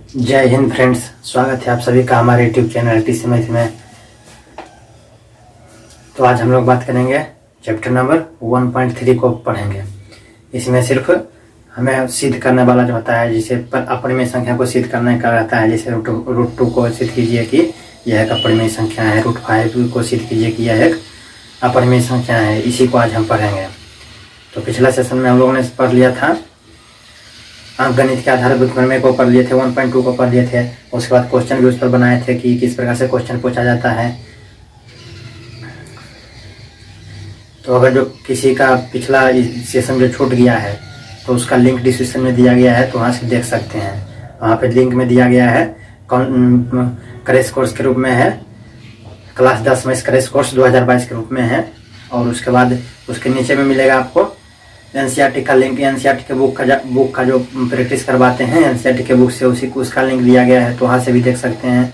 जय हिंद फ्रेंड्स, स्वागत है आप सभी का हमारे यूट्यूब चैनल टीसी मैथ में। तो आज हम लोग बात करेंगे चैप्टर नंबर 1.3 को पढ़ेंगे। इसमें सिर्फ हमें सिद्ध करने वाला जो होता है, जिसे अपरिमेय संख्या को सिद्ध करने का रहता है। जैसे रूट 2 को सिद्ध कीजिए कि यह एक अपरिमेय संख्या है, रूट 5 को सिद्ध कीजिए कि यह एक अपरिमेय संख्या है। इसी को आज हम पढ़ेंगे। तो पिछला सेशन में हम लोगों ने पढ़ लिया था अंकगणित के आधारभूत प्रमेय को पढ़ लिए थे, 1.2 को पढ़ लिए थे। उसके बाद क्वेश्चन भी उस पर बनाए थे कि किस प्रकार से क्वेश्चन पूछा जाता है। तो अगर जो किसी का पिछला सेशन जो छूट गया है तो उसका लिंक डिस्क्रिप्शन में दिया गया है, तो वहाँ से देख सकते हैं। वहाँ पे लिंक में दिया गया है क्रैश कोर्स के रूप में है, क्लास 10 में क्रैश कोर्स 2022 के रूप में है। और उसके बाद उसके नीचे में मिलेगा आपको एनसीईआरटी का लिंक। एनसीईआरटी के बुक का जो प्रैक्टिस करवाते हैं एनसीईआरटी के बुक से, उसका लिंक दिया गया है, तो वहाँ से भी देख सकते हैं।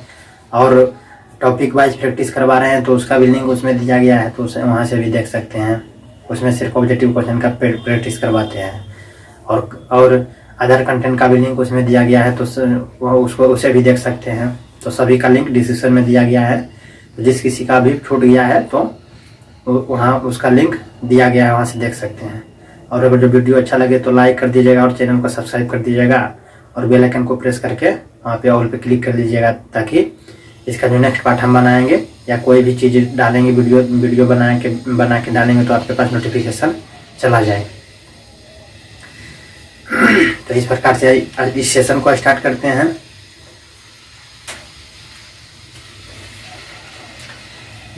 और टॉपिक वाइज प्रैक्टिस करवा रहे हैं तो उसका भी लिंक उसमें दिया गया है, तो वहाँ से भी देख सकते हैं। उसमें सिर्फ ऑब्जेक्टिव क्वेश्चन का प्रैक्टिस करवाते हैं। और अदर कंटेंट का भी लिंक उसमें दिया गया है, तो उसे भी देख सकते हैं। तो सभी का लिंक डिस्क्रिप्शन में दिया गया है। तो जिस किसी का भी छूट गया है तो वहाँ उसका लिंक दिया गया है, वहाँ से देख सकते हैं। और अगर जो वीडियो अच्छा लगे तो लाइक कर दीजिएगा और चैनल को सब्सक्राइब कर दीजिएगा और बेल आइकन को प्रेस करके वहाँ पे ऑल पे क्लिक कर दीजिएगा, ताकि इसका जो नेक्स्ट पार्ट हम बनाएंगे या कोई भी चीज़ डालेंगे वीडियो बना के डालेंगे तो आपके पास नोटिफिकेशन चला जाए। तो इस प्रकार से इस सेशन को स्टार्ट करते हैं।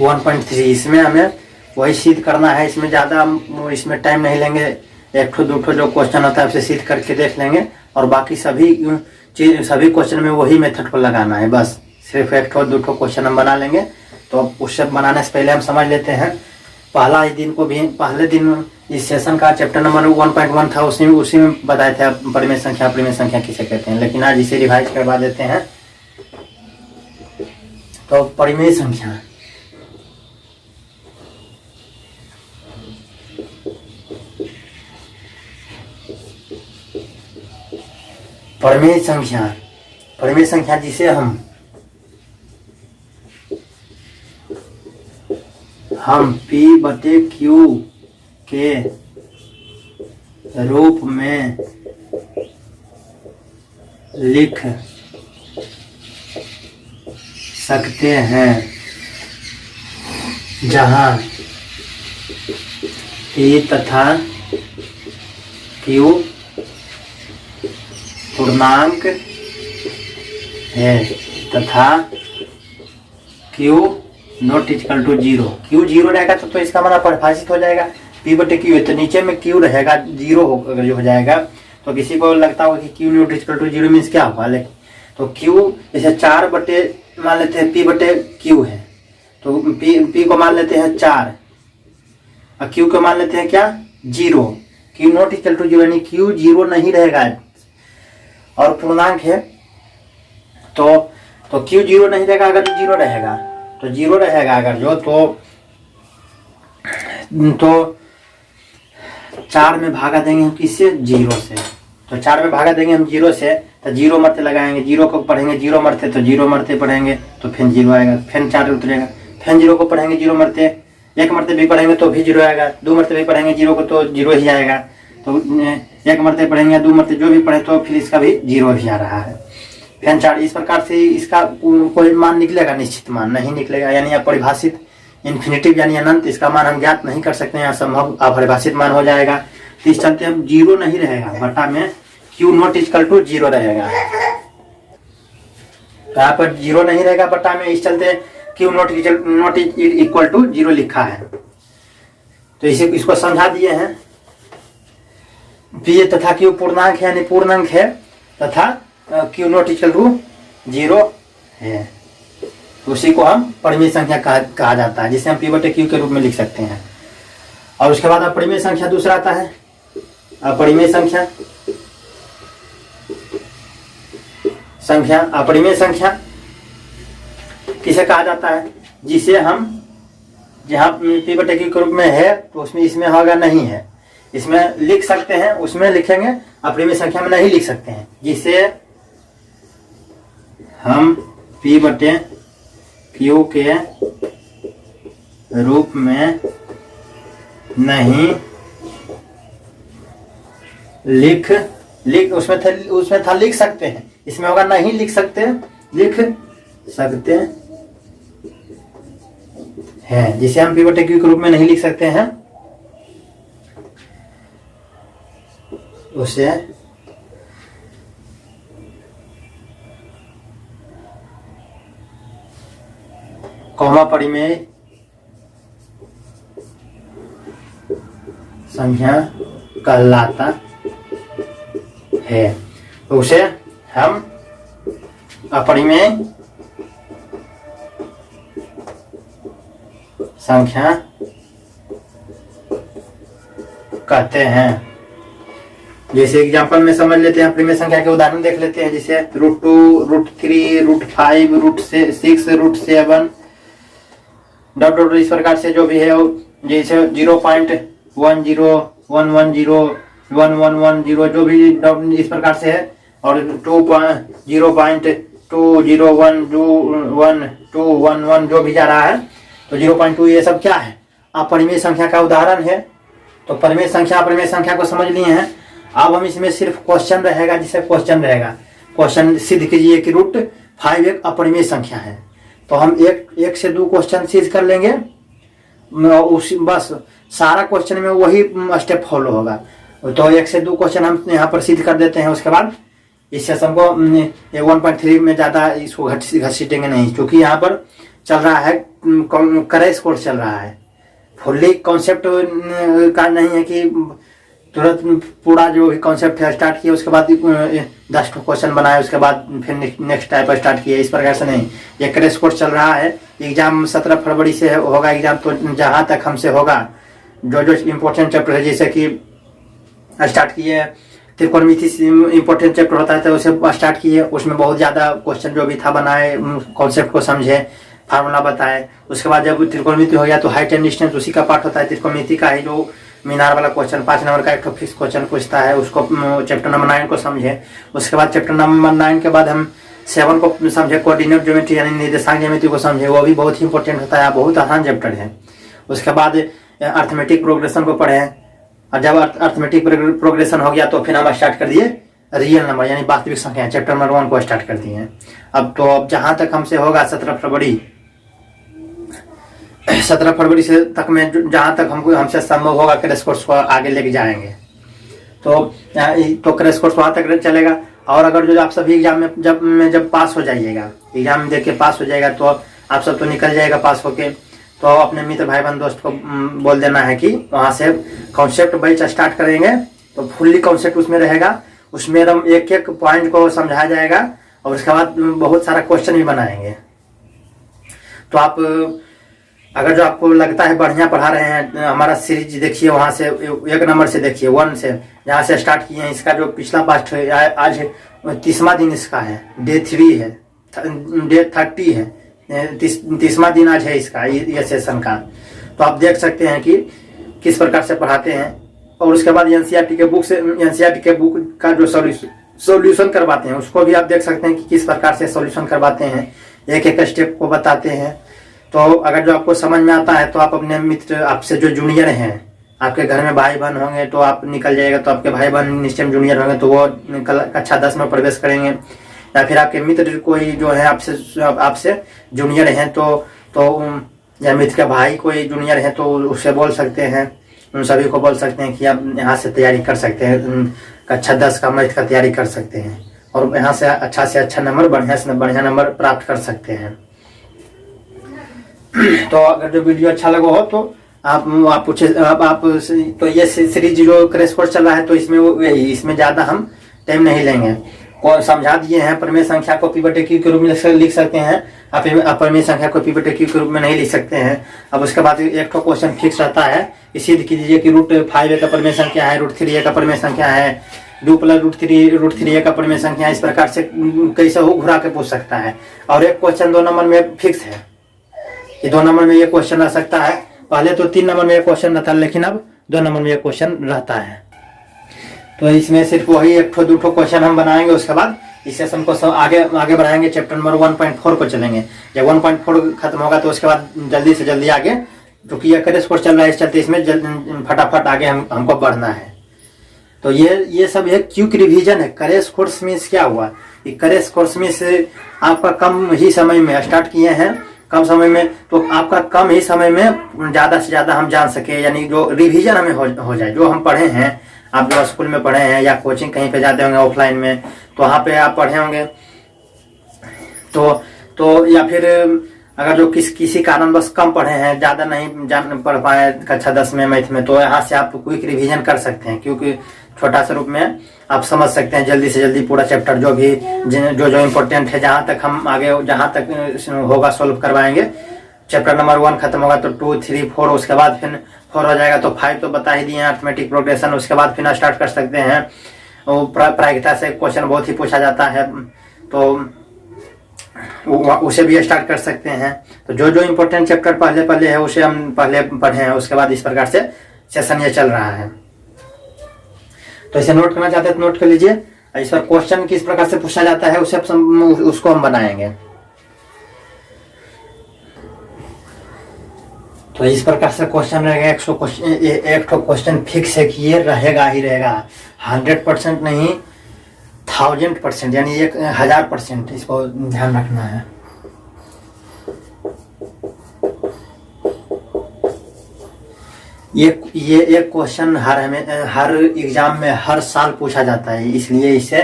वन 1.3 इसमें हमें वही सिद्ध करना है। इसमें ज़्यादा इसमें टाइम नहीं लेंगे। एक ठो दो ठो जो क्वेश्चन होता है उसे सिद्ध करके देख लेंगे और बाकी सभी क्वेश्चन में वही मेथड को लगाना है। बस सिर्फ एक ठो दो ठो क्वेश्चन हम बना लेंगे। तो उससे बनाने से पहले हम समझ लेते हैं पहले दिन इस सेशन का चैप्टर नंबर 1.1 था, उसी में बताए थे अपरिमेय संख्या किसे कहते हैं। लेकिन आज इसे रिवाइज करवा देते हैं। तो परिमेय संख्या परिमेय संख्या जिसे हम P/Q के रूप में लिख सकते हैं, जहां P तथा Q पूर्णांक है तथा Q not equal to 0। Q 0 रहेगा तो इसका माना परिभाषित हो जाएगा P/Q है, तो नीचे में Q रहेगा 0 अगर जो हो जाएगा। तो किसी को लगता होगा कि Q not equal to 0 means क्या होगा, लेकिन तो Q जैसे 4 बटे मान लेते हैं P/Q है, तो P को मान लेते हैं 4 और Q को मान लेते हैं क्या 0। Q नॉट इक्वल टू 0 यानी Q 0 नहीं रहेगा और पूर्णांक है तो Q 0 नहीं रहेगा। अगर 0 रहेगा तो 0 रहेगा अगर जो तो 4 में भागा देंगे हम किससे 0 से। तो 4 में भागा देंगे हम 0 से, तो 0 मरते लगाएंगे, 0 को पढ़ेंगे 0 मरते, तो 0 मरते पढ़ेंगे तो फिर 0 आएगा, फिर 4 उतरेगा, फिर 0 को पढ़ेंगे 0 मरते, 1 मरते भी पढ़ेंगे तो भी 0 आएगा, 2 मरते भी पढ़ेंगे 0 को तो 0 ही आएगा। तो 1 मरते पढ़ेंगे 2 मरते जो भी पढ़े तो फिर इसका भी 0 ही आ रहा है। फिर 4 इस प्रकार से इसका कोई मान निकलेगा, निश्चित मान नहीं निकलेगा, यानी अपरिभाषित इन्फिनिटिव यानी अनंत इसका मान हम ज्ञात नहीं कर सकते हैं, असंभव अपरिभाषित मान हो जाएगा। तो इस चलते हम 0 नहीं रहेगा, बटा में Q नॉट इक्वल टू 0 रहेगा। तो यहाँ पर 0 नहीं रहेगा बटा में, इस चलते Q नॉट इक्वल टू 0 लिखा है। तो इसको समझा दिए हैं। P तथा Q पूर्णांक है यानी पूर्णांक है तथा Q नॉट इक्वल टू 0 है, उसी को हम परिमेय संख्या कहा जाता है, जिसे हम P/Q के रूप में लिख सकते हैं। और उसके बाद अपरिमेय संख्या दूसरा आता है। अपरिमेय संख्या किसे कहा जाता है, जिसे हम जहाँ P/Q के रूप में है तो उसमें इसमें होगा नहीं है, इसमें लिख सकते हैं, उसमें लिखेंगे, अपरिमेय संख्या में नहीं लिख सकते हैं। जिसे हम P/Q के रूप में नहीं लिख उसमें था लिख सकते हैं, इसमें होगा नहीं लिख सकते, लिख सकते हैं, जिसे हम P/Q के रूप में नहीं लिख सकते हैं उसे कॉमा परिमेय संख्या कहलाता है। तो उसे हम अपरिमेय संख्या कहते हैं। जैसे एग्जांपल में समझ लेते हैं, अपरिमेय संख्या के उदाहरण देख लेते हैं, जैसे √2, √3, √5, √6, √7 डॉट डॉट इस प्रकार से जो भी है, जैसे 0.1011011110 जो भी इस प्रकार से है, और 0.12111 जो भी जा रहा है, तो 0.2 ये सब क्या है, अपरिमेय संख्या का उदाहरण है। तो परिमेय संख्या अपरिमेय संख्या को समझ लिए हैं। अब हम इसमें सिर्फ क्वेश्चन रहेगा, जिसे क्वेश्चन रहेगा, क्वेश्चन सिद्ध कीजिए कि √5 एक अपरिमेय संख्या है। तो हम एक से 2 क्वेश्चन सिद्ध कर लेंगे, बस सारा क्वेश्चन में वही स्टेप फॉलो होगा। तो 1 से 2 क्वेश्चन हम यहाँ पर सिद्ध कर देते हैं। उसके बाद इस सेशन को 1.3 में ज़्यादा इसको घसीटेंगे नहीं, क्योंकि यहाँ पर चल रहा है क्रैश कोर्स चल रहा है, फुल्ली कॉन्सेप्ट का नहीं है कि तुरंत पूरा जो भी कॉन्सेप्ट है स्टार्ट किया उसके बाद 10 क्वेश्चन बनाए उसके बाद फिर नेक्स्ट टाइप स्टार्ट किया, इस प्रकार से नहीं। ये क्रैश कोर्स चल रहा है। एग्जाम 17 फरवरी से होगा एग्जाम, तो जहाँ तक हमसे होगा जो इम्पोर्टेंट चैप्टर है, जैसे कि स्टार्ट किए त्रिकोणमिति इम्पोर्टेंट चैप्टर होता है तो उसे स्टार्ट किए, उसमें बहुत ज़्यादा क्वेश्चन जो भी था बनाए, कॉन्सेप्ट को समझे, फार्मूला बताए। उसके बाद जब त्रिकोणमिति हो गया तो हाइट एंड डिस्टेंस उसी का पार्ट होता है, त्रिकोणमिति का ही जो मीनार वाला क्वेश्चन 5 नंबर का एक फिक्स क्वेश्चन पूछता है, उसको चैप्टर नंबर 9 को समझे। उसके बाद चैप्टर नंबर 9 के बाद हम 7 को समझे, कोऑर्डिनेट ज्योमेट्री यानी निर्देशांक ज्योमेट्री को समझे, वो भी बहुत ही इंपॉर्टेंट होता है, बहुत आसान चैप्टर है। उसके बाद अर्थमेटिक प्रोग्रेशन को पढ़े, और जब अर्थमेटिक प्रोग्रेशन हो गया तो फिर हम स्टार्ट कर दिए रियल नंबर यानी वास्तविक संख्या, चैप्टर नंबर 1 को स्टार्ट कर दिए। अब जहाँ तक हमसे होगा 17 फरवरी से तक में जहाँ तक हमसे संभव होगा क्रैश कोर्स को आगे लेके जाएंगे। तो क्रैश कोर्स वहाँ तक चलेगा। और अगर जो आप सभी एग्जाम में जब पास हो जाइएगा, एग्जाम में देख के पास हो जाएगा, तो आप सब तो निकल जाएगा पास होके, तो अपने मित्र भाई बहन दोस्त को बोल देना है कि वहाँ से कॉन्सेप्ट बैच स्टार्ट करेंगे, तो फुल्ली कॉन्सेप्ट उसमें रहेगा, उसमें हम एक एक पॉइंट को समझाया जाएगा और उसके बाद बहुत सारा क्वेश्चन भी बनाएंगे। तो आप अगर जो आपको लगता है बढ़िया पढ़ा रहे हैं, हमारा सीरीज देखिए, वहाँ से 1 नंबर से देखिए, 1 से जहाँ से स्टार्ट किए हैं। इसका जो पिछला पार्ट है आज 30वां दिन इसका है, डे 3 है, डे 30 है, 30वां दिन आज है इसका, ये सेशन का। तो आप देख सकते हैं कि किस प्रकार से पढ़ाते हैं। और उसके बाद एनसीईआरटी के बुक का जो सॉल्यूशन करवाते हैं उसको भी आप देख सकते हैं कि किस प्रकार से सॉल्यूशन करवाते हैं, एक एक स्टेप को बताते हैं। तो अगर जो आपको समझ में आता है तो आप अपने मित्र, आपसे जो जूनियर हैं, आपके घर में भाई बहन होंगे तो आप निकल जाएगा, तो आपके भाई बहन निश्चय जूनियर होंगे तो वो कक्षा 10 में प्रवेश करेंगे, या फिर आपके मित्र कोई जो है आपसे जूनियर हैं तो या मित्र के भाई कोई जूनियर है तो उससे बोल सकते हैं, उन सभी को बोल सकते हैं कि आप यहाँ से तैयारी कर सकते हैं, कक्षा 10 का मैथ का तैयारी कर सकते हैं और यहाँ से अच्छा नंबर, बढ़िया से बढ़िया नंबर प्राप्त कर सकते हैं। तो अगर जो वीडियो अच्छा लगा हो तो आप पूछे आप तो ये सीरीज जो क्रैश कोर्स चल रहा है तो इसमें ज़्यादा हम टाइम नहीं लेंगे। को समझा दिए हैं, परिमेय संख्या को P/Q के रूप में लिख सकते हैं, अपरिमेय संख्या को P/Q के रूप में नहीं लिख सकते हैं। अब उसके बाद एक तो क्वेश्चन फिक्स रहता है, सिद्ध कीजिए कि √5 एक अपरिमेय संख्या है, √3 एक अपरिमेय संख्या है, 2 + √3 एक अपरिमेय संख्या है। इस प्रकार से कैसे हो घुरा के पूछ सकता है। और एक क्वेश्चन 2 नंबर में फिक्स है कि 2 नंबर में ये क्वेश्चन रह सकता है। पहले तो 3 नंबर में एक क्वेश्चन रहता है, लेकिन अब 2 नंबर में एक क्वेश्चन रहता है। तो इसमें सिर्फ वही 1-2 क्वेश्चन हम बनाएंगे, उसके बाद इस सेशन को सब आगे आगे बढ़ाएंगे, चैप्टर नंबर 1.4 को चलेंगे। जब 1.4 खत्म होगा तो उसके बाद जल्दी से जल्दी आगे, क्योंकि ये क्रैश कोर्स चल रहा है, इस चलते इसमें फटाफट आगे हमको बढ़ना है। तो ये सब एक क्विक रिवीजन है। क्रैश कोर्स मीन्स क्या हुआ, कि क्रैश कोर्स मीन्स आपका कम ही समय में स्टार्ट किए हैं, कम समय में, तो आपका कम ही समय में ज़्यादा से ज़्यादा हम जान सके, यानी जो रिवीजन हमें हो जाए। जो हम पढ़े हैं, आप जो स्कूल में पढ़े हैं या कोचिंग कहीं पे जाते होंगे ऑफलाइन में, तो वहाँ पे आप पढ़े होंगे, तो या फिर अगर जो किसी कारण बस कम पढ़े हैं, ज़्यादा नहीं जान पढ़ पाए कक्षा 10 में मैथ में, तो यहाँ से आप क्विक रिवीजन कर सकते हैं, क्योंकि छोटा सा रूप में आप समझ सकते हैं जल्दी से जल्दी पूरा चैप्टर, जो भी जो इम्पोर्टेंट है, जहाँ तक हम आगे जहाँ तक होगा सोल्व करवाएंगे। चैप्टर नंबर 1 खत्म होगा तो 2, 3, 4, उसके बाद फिर 4 हो जाएगा तो 5 तो बता ही दिए हैं, अर्थमेटिक प्रोग्रेशन। उसके बाद फिर स्टार्ट कर सकते हैं, वो प्रायिकता से क्वेश्चन बहुत ही पूछा जाता है, तो उसे भी स्टार्ट कर सकते हैं। तो जो इम्पोर्टेंट चैप्टर पहले है उसे हम पहले पढ़े हैं, उसके बाद इस प्रकार से सेशन ये चल रहा है। तो इसे नोट करना चाहते हैं तो नोट कर लीजिए। इस पर क्वेश्चन किस प्रकार से पूछा जाता है उसको हम बनाएंगे। तो इस प्रकार से क्वेश्चन रहेगा, एक तो क्वेश्चन फिक्स है कि ये रहेगा ही रहेगा, 100% नहीं 1000%, यानी 1000%, इसको ध्यान रखना है। ये एक क्वेश्चन हर एग्जाम में हर साल पूछा जाता है, इसलिए इसे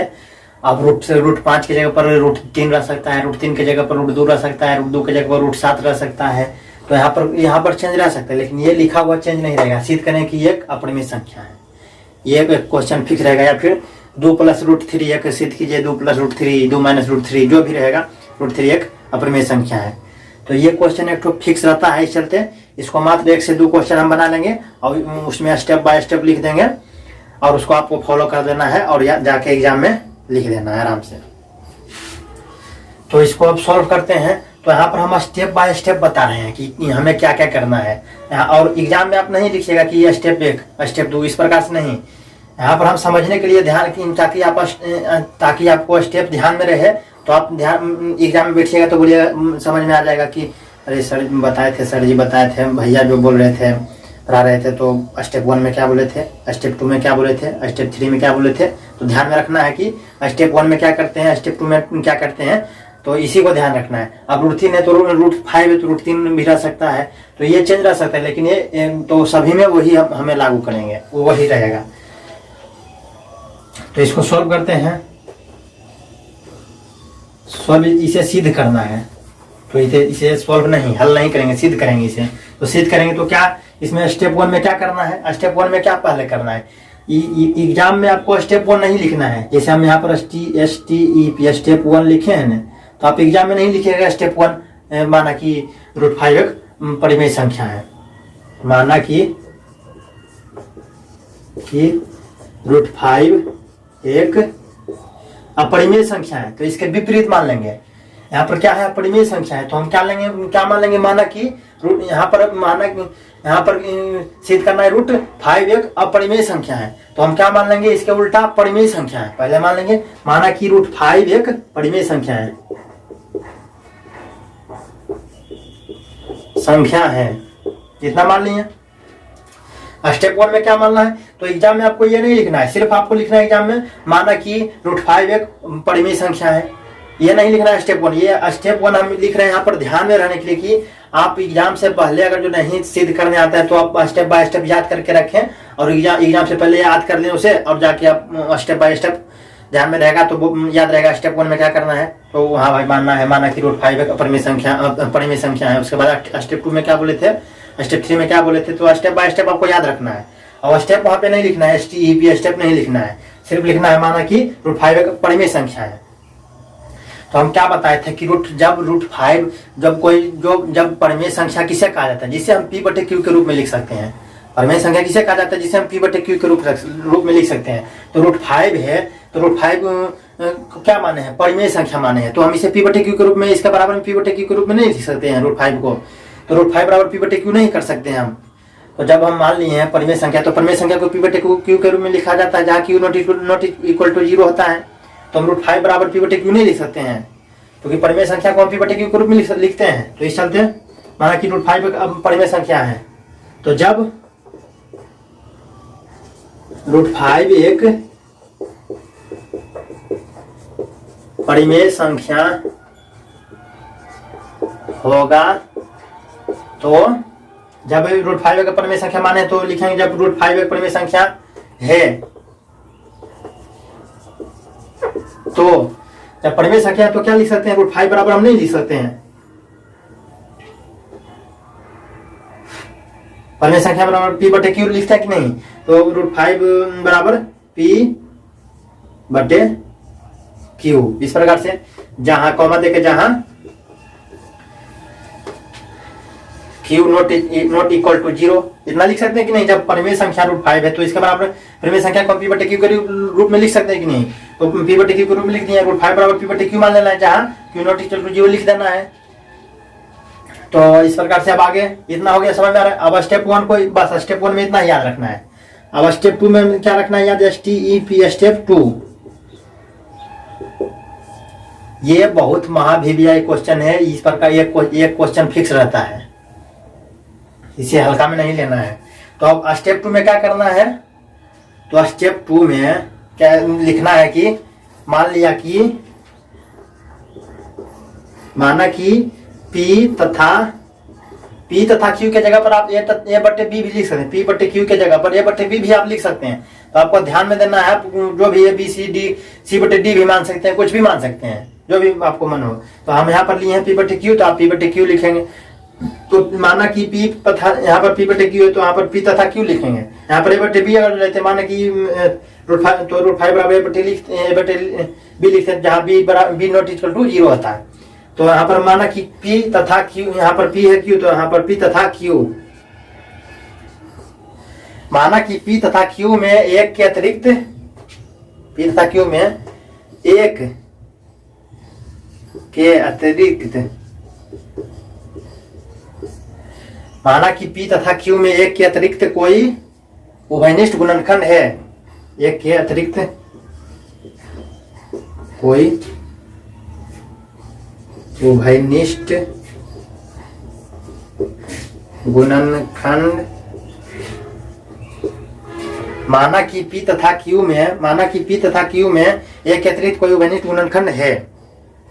अब रूट 5 की जगह पर रूट 3 रह सकता है, रूट 3 की जगह पर रूट 2 रह सकता है, रूट 2 की जगह पर रूट 7 रह सकता है। तो यहाँ पर चेंज रह सकता है, लेकिन ये लिखा हुआ चेंज नहीं रहेगा। सिद्ध करें कि एक अपरिमेय संख्या है, ये एक क्वेश्चन फिक्स रहेगा। या फिर 2 + √3 एक सिद्ध कीजिए, 2 + √3, 2 - √3, जो भी रहेगा, √3 एक अपरिमेय संख्या है। तो ये क्वेश्चन एक तो फिक्स रहता है, इस चलते इसको मात्र 1 से 2 क्वेश्चन हम बना लेंगे और उसमें स्टेप बाय स्टेप लिख देंगे, और उसको आपको फॉलो कर देना है और जाके एग्जाम में लिख देना है आराम से। तो इसको अब सॉल्व करते हैं। तो यहाँ पर हम स्टेप बाय स्टेप बता रहे हैं कि हमें क्या क्या करना है। और एग्जाम में आप नहीं लिखिएगा कि ये स्टेप 1 स्टेप 2 इस प्रकार से नहीं। यहाँ पर हम समझने के लिए ध्यान की, ताकि आपको स्टेप ध्यान में रहे, तो आप ध्यान एग्जाम में बैठिएगा तो बोलिए, समझ में आ जाएगा कि अरे सर बताए थे, सर जी बताए थे, भैया जो बोल रहे थे, पढ़ा रहे थे, तो स्टेप 1 में क्या बोले थे, स्टेप 2 में क्या बोले थे, स्टेप 3 में क्या बोले थे। तो ध्यान में रखना है कि स्टेप 1 में क्या करते हैं, स्टेप 2 में क्या करते हैं, तो इसी को ध्यान रखना है। अब रूट 3 है तो रूट 5 है तो रूट 3 भी रह सकता है, तो ये चेंज रह सकता है, लेकिन ये तो सभी में वही हमें लागू करेंगे, वो वही रहेगा। तो इसको सॉल्व करते हैं। सॉल्व इसे सिद्ध करना है, तो इसे सॉल्व नहीं, हल नहीं करेंगे, सिद्ध करेंगे इसे। तो सिद्ध करेंगे तो क्या इसमें स्टेप 1 में क्या करना है, स्टेप 1 में क्या पहले करना है। एग्जाम में आपको स्टेप 1 नहीं लिखना है, जैसे हम यहाँ पर STEP स्टेप 1 लिखे हैं ना, तो आप एग्जाम में नहीं लिखिएगा स्टेप 1 माना कि √5 एक परिमेय संख्या है, माना कि √5 एक अपरिमेय संख्या है, तो इसके विपरीत मान लेंगे। यहाँ पर क्या है, अपरिमेय संख्या है, तो हम क्या मान लेंगे, माना कि यहाँ पर सिद्ध करना है √5 एक अपरिमेय संख्या है, तो हम क्या मान लेंगे, इसके उल्टा परिमेय संख्या है। पहले मान लेंगे माना कि √5 एक परिमेय संख्या है, जितना मान लिया। स्टेप 1 में क्या मानना है, तो एग्जाम में आपको ये नहीं लिखना है, सिर्फ आपको लिखना है एग्जाम में माना कि √5 एक परिमेय संख्या है, ये नहीं लिखना है स्टेप 1। ये स्टेप 1 हम लिख रहे हैं यहाँ पर ध्यान में रहने के लिए कि आप एग्जाम से पहले अगर जो नहीं सिद्ध करने आता है तो आप स्टेप बाय स्टेप याद करके रखें, और एग्जाम से पहले याद कर लें उसे, और जाके आप स्टेप बाय स्टेप ध्यान में रहेगा तो याद रहेगा स्टेप 1 में क्या करना है। तो हाँ भाई माना कि √5 एक परिमेय संख्या है। उसके बाद स्टेप 2 में क्या बोले थे, स्टेप 3 में क्या बोले थे, तो स्टेप बाय स्टेप आपको याद रखना है, और स्टेप वहाँ पे नहीं लिखना है, STEP स्टेप नहीं लिखना है, सिर्फ लिखना है माना कि √5 एक परिमेय संख्या है। तो हम क्या बताए थे कि √5 जब परिमेय संख्या किसे कहा जाता है, जिसे हम P/Q के रूप में लिख सकते हैं। परिमेय संख्या किसे कहा जाता है, जिसे हम P/Q के रूप में लिख सकते हैं। तो √5 है, तो √5 क्या माने हैं, परिमेय संख्या माने हैं, तो हम इसे P/Q के रूप में, इसके बराबर में P/Q के रूप में नहीं लिख सकते हैं √5 को। तो √5 बराबर P/Q नहीं कर सकते हैं हम। तो जब हम मान लिए हैं परिमेय संख्या, तो परिमेय संख्या को P/Q के रूप में लिखा जाता है, जहाँ Q ≠ 0 होता है। तो हम रूट 5 बराबर पी बटे क्यू नहीं लिख सकते हैं, क्योंकि परिमेय संख्या को हम पी बटे क्यू के रूप में लिखते हैं। तो इस चलते माना कि रूट 5 अब परिमेय संख्या है, तो जब रूट 5 एक परिमेय संख्या होगा, तो जब रूट 5 एक परिमेय संख्या माने तो लिखेंगे जब रूट 5 एक परिमेय संख्या है, तो जब परिमेय संख्या है तो क्या लिख सकते हैं, रूट 5 बराबर हम नहीं लिख सकते हैं। परिमेय संख्या बराबर पी बटे क्यू लिखता है कि नहीं, तो रूट 5 बराबर पी बटे क्यू, इस प्रकार से जहां कॉमा देके जहां क्यू नॉट इक्वल टू 0 इतना लिख सकते हैं कि नहीं। जब परिमेय संख्या रूट 5 है तो इसके बराबर परिमेय संख्या को पी बटे क्यू के रूप में लिख सकते हैं कि नहीं, तो पी बटे क्यू के रूप में लिख दिया, रूट 5 बराबर पी बटे क्यू मान लेना है, जहां क्यू नॉट इक्वल टू 0 लिख देना है। तो इस प्रकार से अब आगे इतना हो गया, समझ में आ रहा है। अब स्टेप 1 को बस स्टेप 1 में इतना याद रखना है। अब स्टेप 2 में क्या रखना है याद, STEP स्टेप 2। ये बहुत महाभिव्याय क्वेश्चन है, इस प्रकार एक क्वेश्चन फिक्स रहता है, इसे हल्का में नहीं लेना है। तो अब स्टेप 2 में क्या करना है, तो स्टेप 2 में क्या लिखना है कि मान लिया कि माना कि P तथा Q के जगह पर आप A बटे B भी लिख सकते हैं, P बटे Q के जगह पर A बटे B भी आप लिख सकते हैं। तो आपको ध्यान में देना है, जो भी A B C D C बटे D भी मान सकते हैं, कुछ भी मान सकते हैं, जो भी आपको मन हो। तो हम यहाँ पर लिए हैं P बटे Q, तो आप P बटे Q लिखेंगे। तो माना कि P तथा यहाँ पर P बटे Q है, तो यहाँ पर P तथा Q लिखेंगे। यहाँ पर A बटे B अगर लेते माना कि रूट 5 बराबर A बटे B लिखते हैं, जहाँ B नॉट इक्वल टू 0 होता है। तो यहाँ पर माना कि P तथा Q, यहाँ पर P है Q, तो यहाँ पर P तथा Q, माना कि P तथा Q में एक के अतिरिक्त P तथा Q में एक के अतिरिक्त माना कि P तथा Q में एक के अतिरिक्त कोई उभयनिष्ठ गुणनखंड है, एक के अतिरिक्त कोई उभयनिष्ठ गुणनखंड, माना कि P तथा Q में एक अतिरिक्त कोई उभयनिष्ठ गुणनखंड है।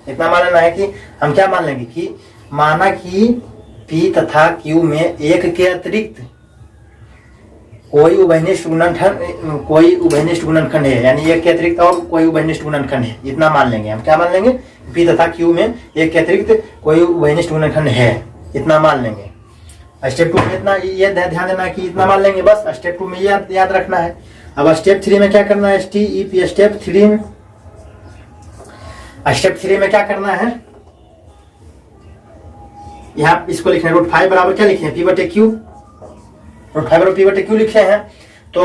इतना मानना है कि हम क्या मान लेंगे कि माना कि P तथा Q में एक के अतिरिक्त कोई उभयनिष्ठ गुणनखंड है, यानी एक के अतिरिक्त और कोई उभयनिष्ठ गुणनखंड है, इतना मान लेंगे। हम क्या मान लेंगे, P तथा Q में एक के अतिरिक्त कोई उभयनिष्ठ गुणनखंड है, इतना मान लेंगे। स्टेप 2 में इतना ये ध्यान देना है कि इतना मान लेंगे, बस स्टेप 2 में याद रखना है। अब स्टेप 3 में क्या करना है, STEP स्टेप 3 में क्या करना है, यहाँ इसको लिखना है रूट 5 बराबर क्या लिखे हैं, P बटे Q, रूट 5 बराबर P बटे Q लिखे हैं। तो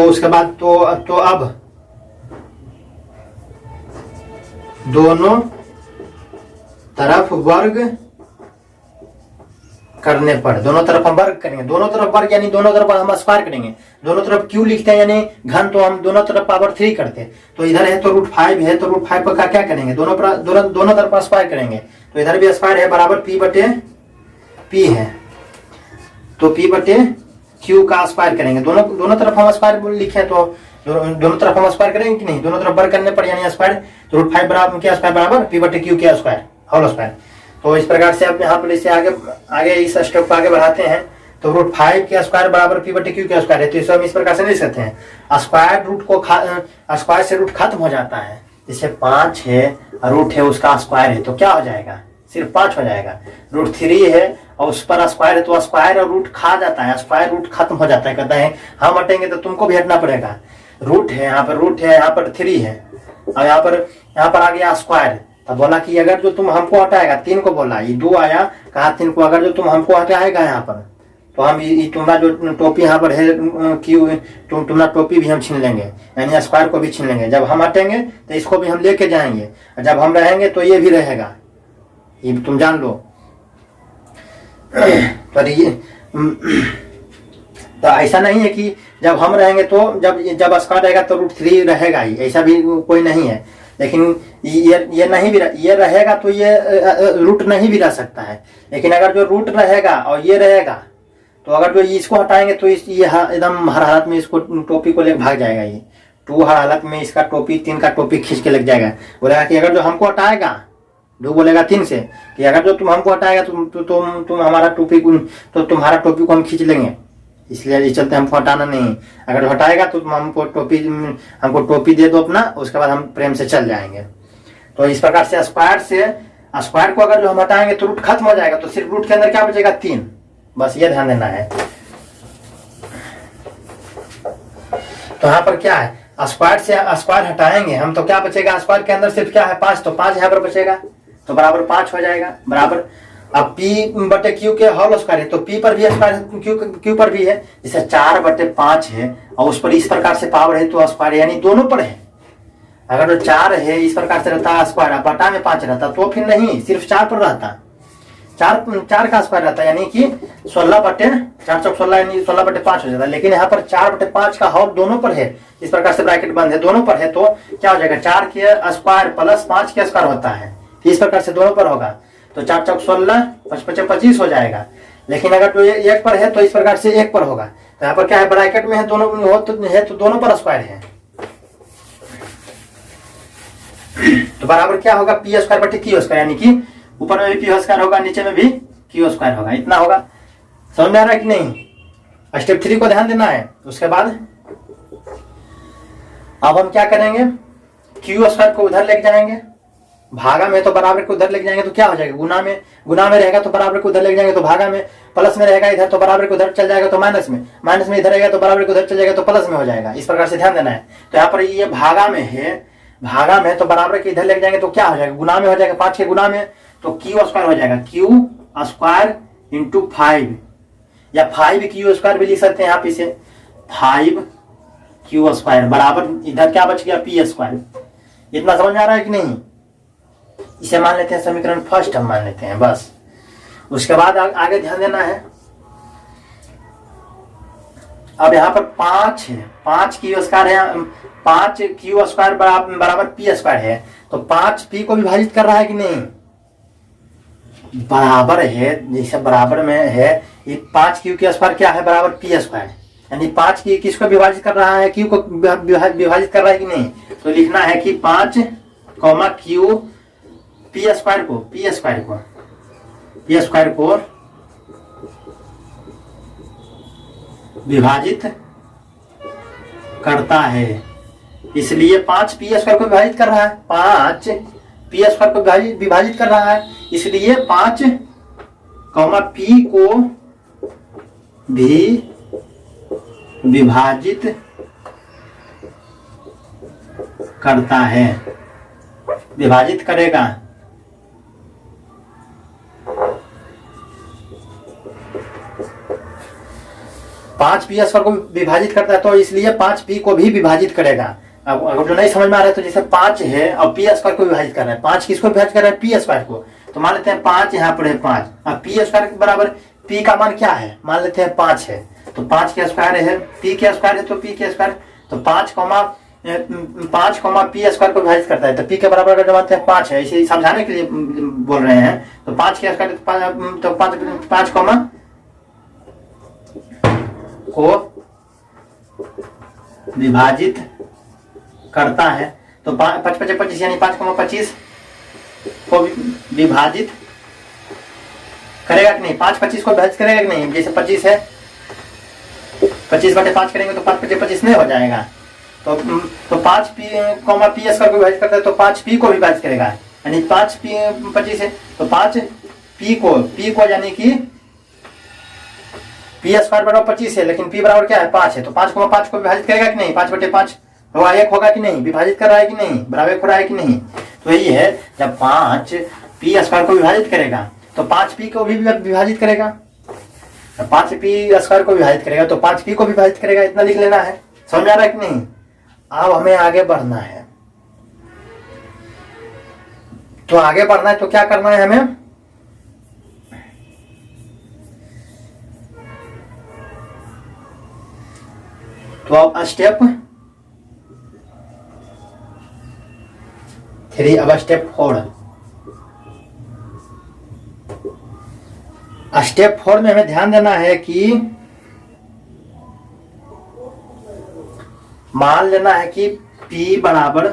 उसके बाद तो अब दोनों तरफ वर्ग करने पर, दोनों तरफ हम वर्ग करेंगे, दोनों तरफ वर्ग यानी दोनों तरफ हम स्क्वायर करेंगे। दोनों तरफ Q लिखते हैं यानी घन, तो हम दोनों तरफ पावर 3 करते हैं। तो इधर है तो रूट 5 है, तो रूट 5 का क्या करेंगे, दोनों तरफ स्क्वायर करेंगे। तो इधर भी स्क्वायर है बराबर P बटे P है, तो P बटे Q का स्क्वायर करेंगे। दोनों तरफ हम स्क्वायर लिखे, तो दोनों तरफ हम स्क्वायर करेंगे कि नहीं, दोनों तरफ वर्ग करने पर यानी स्क्वायर, तो रूट 5 बराबर क्या स्क्वायर बराबर P बटे Q के स्क्वायर होल स्क्वायर। तो इस प्रकार से आप यहाँ पर इसे आगे इस स्टेप को आगे बढ़ाते हैं। तो रूट 5 के स्क्वायर बराबर P बटे Q के स्क्वायर है, तो इसे हम इस प्रकार से लिख सकते हैं, स्क्वायर रूट को स्क्वायर से रूट खत्म हो जाता है। जैसे 5 है रूट है उसका स्क्वायर है, तो क्या हो जाएगा, सिर्फ 5 हो जाएगा। रूट 3 है और उस पर स्क्वायर है, तो स्क्वायर और रूट खा जाता है, स्क्वायर रूट खत्म हो जाता है। कहता है हम हटेंगे तो तुमको भी हटना पड़ेगा। रूट है यहाँ पर, रूट है यहाँ पर 3 है, और यहाँ पर आ गया स्क्वायर। तब बोला कि अगर जो तुम हमको हटाएगा, 3 को बोला, ये 2 आया, कहा 3 को, अगर जो तुम हमको हटाएगा यहाँ पर, तो हम तुम्हारा जो टोपी यहाँ पर है तुम्हारा टोपी भी हम छीन लेंगे, यानी स्क्वायर को भी छीन लेंगे। जब हम हटेंगे तो इसको भी हम लेके जाएंगे, और जब हम रहेंगे तो ये भी रहेगा, ये तुम जान लो। पर ये तो ऐसा नहीं है कि जब हम रहेंगे तो जब जब स्क्वायर रहेगा तो √3 रहेगा ही, ऐसा भी कोई नहीं है। लेकिन ये नहीं भी ये रहेगा तो ये रूट नहीं भी रह सकता है। लेकिन अगर जो रूट रहेगा और ये रहेगा तो अगर जो इसको हटाएंगे तो ये एकदम हर हालत में इसको टोपी को लेकर भाग जाएगा। ये 2 हर हालत में इसका टोपी 3 का टोपी खींच के लग जाएगा। बोलेगा कि अगर जो हमको हटाएगा, 2 बोलेगा 3 से कि अगर जो तुम हमको हटाएगा तुम हमारा टोपी तो तुम्हारा टोपी को हम खींच लेंगे। इसलिए इस चलते हमको हटाना नहीं। अगर हटाएगा तो तुम हमको टोपी दे दो अपना, उसके बाद हम प्रेम से चल जाएंगे। तो इस प्रकार से स्क्वायर को अगर जो हम हटाएंगे तो रूट खत्म हो जाएगा, तो सिर्फ रूट के अंदर क्या बचेगा 3। बस ये ध्यान देना है। तो यहाँ पर क्या है, स्क्वायर से स्क्वायर हटाएंगे हम तो क्या बचेगा, स्क्वायर के अंदर सिर्फ क्या है 5, तो 5 यहाँ पर बचेगा तो बराबर 5 हो जाएगा बराबर। अब P/Q के होल स्क्वायर है तो P पर भी स्क्वायर Q पर भी है। जैसे 4/5 है और उस पर इस प्रकार से पावर है तो स्क्वायर यानी दोनों पर है। अगर जो 4 है इस प्रकार से रहता स्क्वायर, बटा में 5 रहता तो फिर नहीं, सिर्फ 4 पर रहता। 4 का स्क्वायर रहता यानी कि 16/4 चौक 16 यानी 16/5 हो जाता। लेकिन यहाँ पर 4/5 का होल दोनों पर है, इस प्रकार से ब्रैकेट बंद है, दोनों पर है तो क्या हो जाएगा 4 के स्क्वायर प्लस 5 के स्क्वायर होता है। इस प्रकार से दोनों पर होगा तो 4 चौक 16 5×5 25 हो जाएगा। लेकिन अगर तो ये 1 पर है तो इस प्रकार से 1 पर होगा। तो यहाँ पर क्या है ब्रैकेट में है दोनों तो दोनों पर स्क्वायर है। तो बराबर क्या होगा P²/Q² यानी कि ऊपर में भी P² होगा, नीचे में भी Q² होगा। इतना होगा, समझ में आ रहा है कि नहीं। स्टेप 3 को ध्यान देना है। उसके बाद अब हम क्या करेंगे, Q² को उधर लेके जाएंगे, भागा में तो बराबर को उधर लेके जाएंगे तो क्या हो जाएगा, गुना में रहेगा तो बराबर को उधर लेके जाएंगे तो भागा में, प्लस में रहेगा इधर तो बराबर को उधर चल जाएगा तो माइनस में इधर रहेगा तो बराबर को उधर चल जाएगा तो प्लस में हो जाएगा। इस प्रकार से ध्यान देना है। तो यहाँ पर ये भागा में है, भागा में तो बराबर के इधर लेके जाएंगे तो क्या हो जाएगा, गुना में हो जाएगा, 5 के गुना में तो Q² हो जाएगा, Q² × 5 या 5Q² भी लिख सकते हैं आप इसे, 5Q² बराबर इधर क्या बच गया P²। इतना समझ में आ रहा है कि नहीं। इसे मान लेते हैं समीकरण फर्स्ट, हम मान लेते हैं बस। उसके बाद आगे ध्यान देना है। अब यहाँ पर 5 है, 5Q² है, 5Q² बराबर P² है तो 5P को विभाजित कर रहा है कि नहीं, बराबर है। जैसे बराबर में है ये 5Q² क्या है बराबर P² यानी 5 की किसको विभाजित कर रहा है, Q को विभाजित कर रहा है कि नहीं। तो लिखना है कि 5, Q P² को विभाजित करता है, इसलिए 5 P² को विभाजित कर रहा है, 5 P² को विभाजित कर रहा है, इसलिए 5, P को भी विभाजित करता है, विभाजित करेगा। पांच P² को विभाजित करता है तो इसलिए 5P को भी विभाजित करेगा। अब अगर जो नहीं समझ में आ रहा है तो जैसे 5 है और P² को विभाजित कर रहा है, 5 किसको विभाजित कर रहा है P² को, तो मान लेते हैं 5 यहाँ पर है 5, अब P² बराबर P का मान क्या है, मान लेते हैं 5 है तो 5 के स्क्वायर है, P के स्क्वायर है तो P के स्क्वायर, तो 5, P² को विभाजित करता है तो P के बराबर अगर मानते हैं 5 है, इसे समझाने के लिए बोल रहे हैं। तो 5 के स्क्वायर तो 5 को विभाजित करता है तो 5×5 यानी 5,25 को विभाजित करेगा कि नहीं, 5×25 को विभाजित करेगा कि नहीं। जैसे 25 है, 25/5 करेंगे तो 5×25 नहीं हो जाएगा, तो 5P, P² को विभाजित करता है तो 5P को विभाजित करेगा यानी 5P 25 है तो 5P को यानी कि P² बराबर 25 है लेकिन P बराबर क्या है 5 है तो 5,5 को विभाजित करेगा कि नहीं, 5/5 होगा, 1 होगा कि नहीं, विभाजित कर रहा है कि नहीं, बराबर 1 हो रहा है कि नहीं। तो यही है, जब 5 P² को विभाजित करेगा तो 5P को भी विभाजित करेगा, 5P² को विभाजित करेगा तो 5P को विभाजित करेगा। इतना लिख लेना है, समझ आ रहा है कि नहीं। अब हमें आगे बढ़ना है, तो आगे बढ़ना है तो क्या करना है हमें, तो अब स्टेप 3, अब स्टेप 4। स्टेप 4 में हमें ध्यान देना है कि मान लेना है कि P बराबर,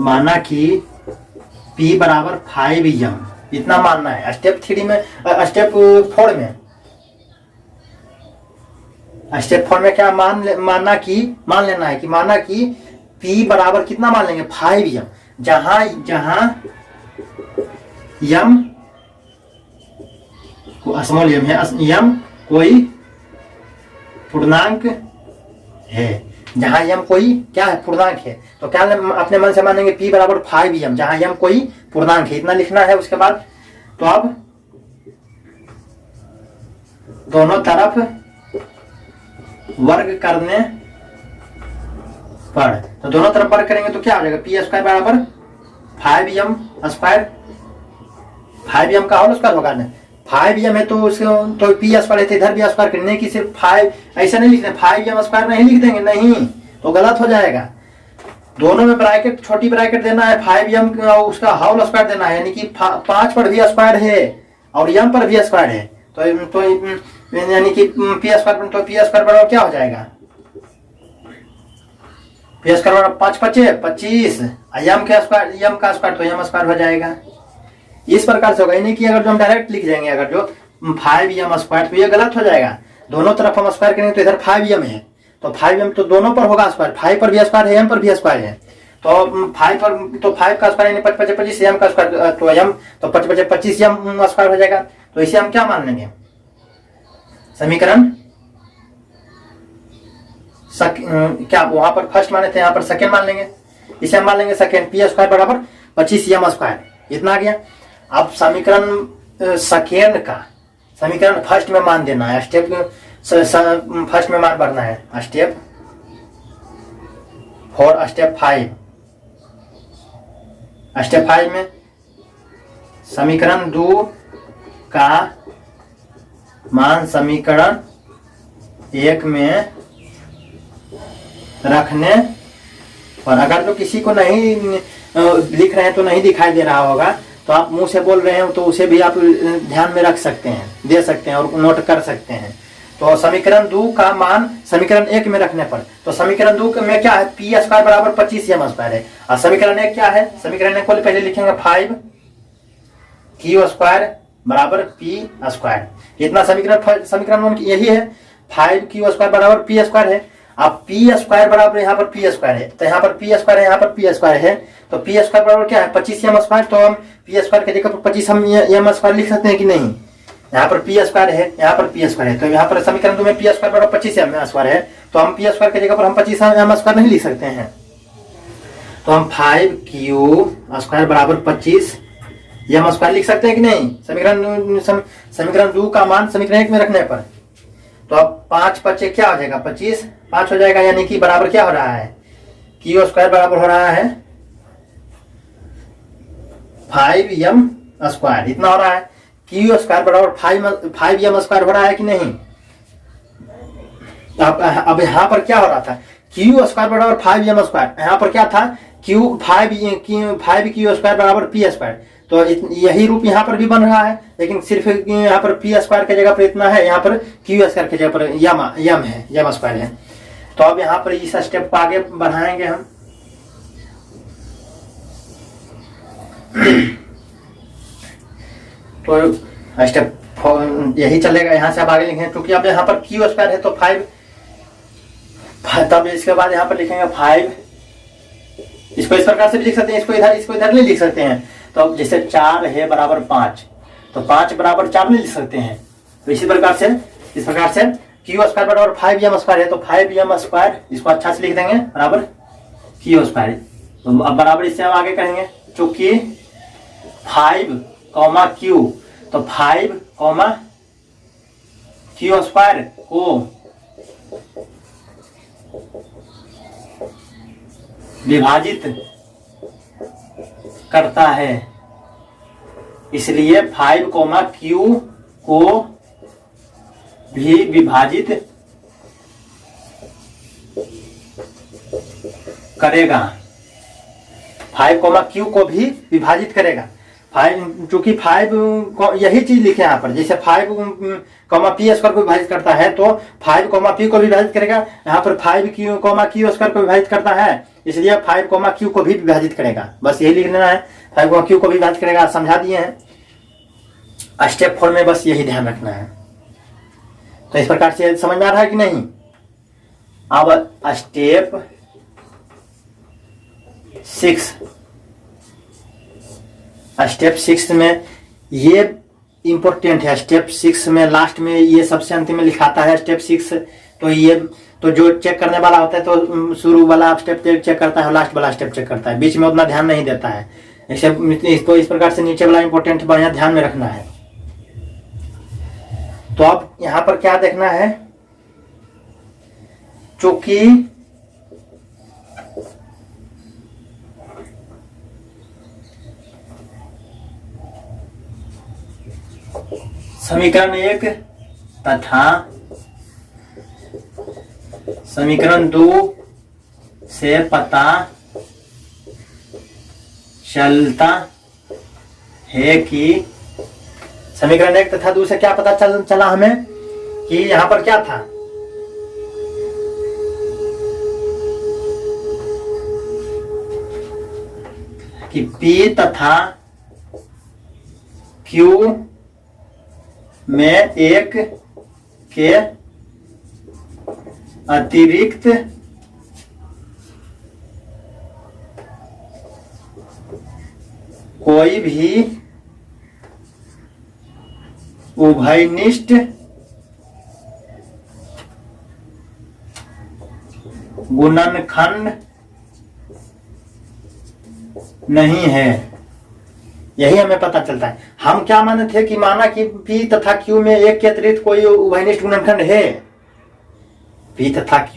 माना कि P बराबर 5m, इतना मानना है स्टेप 4 में। स्टेप 4 में क्या मान लेना है कि माना कि P बराबर कितना मान लेंगे 5m, जहां m स्मॉल m है, m कोई पूर्णांक है, जहां m कोई क्या है पूर्णांक है। तो क्या अपने मन से मानेंगे P बराबर 5m, जहां m कोई पूर्णांक है, इतना लिखना है। उसके बाद तो अब दोनों तरफ वर्ग करने पर, तो दोनों तरफ वर्ग करेंगे तो क्या हो जाएगा P स्क्वायर बराबर 5m स्क्वायर, 5m का होल स्क्वायर होगा ना, 5m है तो P स्क्वायर है, तो इधर भी स्क्वायर करने की सिर्फ 5 ऐसा नहीं लिखना, 5m स्क्वायर नहीं लिख देंगे, नहीं तो गलत हो जाएगा। दोनों में ब्रैकेट, छोटी ब्रैकेट देना है, 5m उसका होल स्क्वायर देना है, यानी कि 5 पर भी स्क्वायर है और m पर भी स्क्वायर है, तो यानी कि P स्क्वायर, तो P स्क्वायर बराबर क्या हो जाएगा, P स्क्वायर बराबर 5 5 25, m का स्क्वायर तो m स्क्वायर हो जाएगा। इस प्रकार से होगा, यानी कि अगर जो हम डायरेक्ट लिख जाएंगे, अगर जो 5m स्क्वायर, तो ये गलत हो जाएगा। दोनों तरफ हम स्क्वायर करेंगे तो इधर 5m है, तो 5m तो दोनों पर होगा स्क्वायर, 5 पर भी स्क्वायर है, m पर भी स्क्वायर है, तो 5 पर, तो 5 का स्क्वायर यानी 5 5 25, m का स्क्वायर तो m, तो 5 5 25 m स्क्वायर हो जाएगा। तो इसे हम क्या मान लेंगे, समीकरण क्या वहां पर फर्स्ट माने थे, यहाँ पर सेकेंड मान लेंगे, इसे हम मान लेंगे सेकेंड, P स्क्वायर बराबर 25m स्क्वायर, इतना आ गया। अब समीकरण सेकेंड का समीकरण फर्स्ट में मान देना है, स्टेप फर्स्ट में मान भरना है, स्टेप 4, स्टेप 5 में समीकरण 2 का मान समीकरण 1 में रखने पर, अगर जो किसी को नहीं लिख रहे हैं तो नहीं दिखाई दे रहा होगा, तो आप मुंह से बोल रहे हैं तो उसे भी आप ध्यान में रख सकते हैं, दे सकते हैं और नोट कर सकते हैं। तो समीकरण 2 का मान समीकरण 1 में रखने पर, तो समीकरण 2 में क्या है, P स्क्वायर बराबर 25m स्क्वायर है, और समीकरण 1 क्या है, समीकरण 1 को पहले लिखेंगे 5q स्क्वायर बराबर P स्क्वायर, इतना समीकरण 1 यही है, 5q स्क्वायर बराबर P स्क्वायर है। अब P स्क्वायर बराबर यहाँ पर P स्क्वायर है, तो यहाँ पर P स्क्वायर है, यहाँ पर P स्क्वायर है, तो P स्क्वायर बराबर क्या है 25m स्क्वायर, तो हम P स्क्वायर की जगह पर 25 हम m स्क्वायर लिख सकते हैं कि नहीं, यहाँ पर P स्क्वायर है, यहाँ पर P स्क्वायर है, तो यहाँ पर समीकरण 2 में P स्क्वायर बराबर 25m स्क्वायर है, तो हम P स्क्वायर की जगह पर हम 25m स्क्वायर नहीं लिख सकते हैं, तो हम 5q स्क्वायर बराबर 25m स्क्वायर लिख सकते हैं कि नहीं, समीकरण 2 का मान समीकरण 1 में रखने पर। तो अब 5 5 क्या हो जाएगा 25, 5 हो जाएगा, यानी कि बराबर क्या हो रहा है, q स्क्वायर बराबर हो रहा है 5m स्क्वायर, इतना हो रहा है, q स्क्वायर बराबर 5m स्क्वायर हो रहा है कि नहीं। अब यहाँ पर क्या हो रहा था, q स्क्वायर बराबर 5m स्क्वायर, यहाँ पर क्या था, 5q स्क्वायर बराबर P स्क्वायर, तो यही रूप यहाँ पर भी बन रहा है, लेकिन सिर्फ यहाँ पर P स्क्वायर की जगह पर इतना है, यहाँ पर Q स्क्वायर की जगह पर m स्क्वायर है। तो अब यहाँ पर इस स्टेप को आगे बढ़ाएंगे हम। तो स्टेप यही चलेगा, यहाँ से अब आगे लिखेंगे, क्योंकि अब यहाँ पर Q स्क्वायर है तो 5, तब इसके बाद यहाँ पर लिखेंगे 5, इसको इस प्रकार से भी लिख सकते हैं, इसको इधर नहीं लिख सकते हैं। तो अब जैसे 4 है बराबर 5, तो 5 बराबर 4 नहीं लिख सकते हैं, तो इस प्रकार से Q स्क्वायर बराबर 5m स्क्वायर है, तो 5m स्क्वायर इसको अच्छा से लिख देंगे बराबर Q स्क्वायर। तो अब बराबर इससे हम आगे कहेंगे, चूंकि 5, Q, तो 5, Q स्क्वायर को विभाजित करता है, इसलिए 5, Q को भी विभाजित करेगा, 5, Q को भी विभाजित करेगा। 5 चूंकि 5 यही चीज लिखे यहाँ पर, जैसे 5, P स्क्वायर को विभाजित करता है तो 5, P को विभाजित करेगा। यहाँ पर 5, Q स्क्वायर को विभाजित करता है, इसलिए 5, Q को भी विभाजित करेगा। बस यही लिख लेना है, 5, Q को भी विभाजित करेगा। समझा दिए हैं। स्टेप 4 में बस यही ध्यान रखना है। तो इस प्रकार से समझ में आ रहा है कि नहीं। अब स्टेप 6 में ये इंपॉर्टेंट है। स्टेप 6 में लास्ट में ये सबसे अंतिम में लिखाता है स्टेप 6। तो ये तो जो चेक करने वाला होता है तो शुरू वाला स्टेप चेक करता है, लास्ट वाला स्टेप चेक करता है, बीच में उतना ध्यान नहीं देता है। इसको इस प्रकार से नीचे वाला इंपॉर्टेंट बढ़िया ध्यान में रखना है। तो अब यहां पर क्या देखना है, चूंकि समीकरण 1 तथा समीकरण 2 से पता चलता है कि समीकरण 1 तथा 2 से क्या पता चला हमें कि यहां पर क्या था, कि P तथा Q में एक के अतिरिक्त कोई भी उभयनिष्ठ गुणनखंड नहीं है। यही हमें पता चलता है। हम क्या माने थे कि माना कि P तथा Q में एक के अतिरिक्त कोई उभयनिष्ठ गुणनखंड है, P तथा Q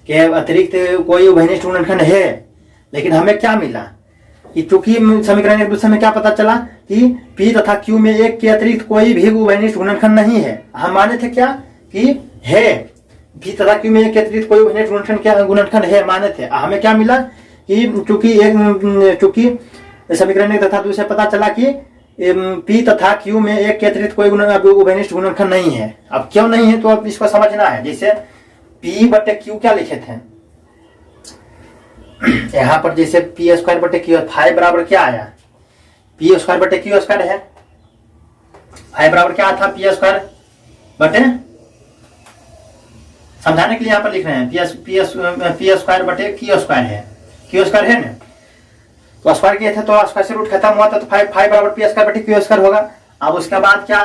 के अतिरिक्त कोई उभयनिष्ठ गुणनखंड है, लेकिन हमें क्या मिला कि चूंकि समीकरण 1 में क्या पता चला कि P तथा Q में एक के अतिरिक्त कोई भी उभयनिष्ठ गुणनखंड नहीं है। हम माने थे क्या कि है, P तथा Q में एक के अतिरिक्त कोई उभयनिष्ठ गुणनखंड है माने थे। हमें क्या मिला कि चूंकि समीकरण 1 तथा 2 से पता चला कि P तथा Q में एक के अतिरिक्त कोई उभयनिष्ठ गुणनखंड नहीं है। अब क्यों नहीं है तो अब इसको समझना है। जैसे P बटे Q क्या लिखे थे यहाँ पर, जैसे P स्क्वायर बटे Q, 5 बराबर क्या आया, P स्क्वायर बटे Q स्क्वायर है। 5 बराबर क्या था, P स्क्वायर बटे, समझाने के लिए यहाँ पर लिख रहे हैं P स्क्वायर बटे Q स्क्वायर है, Q स्क्वायर है ना। तो स्क्वायर किए थे तो स्क्वायर से रूट खत्म हुआ था, तो 5 बराबर P स्क्वायर बटे Q स्क्वायर होगा। अब उसके बाद क्या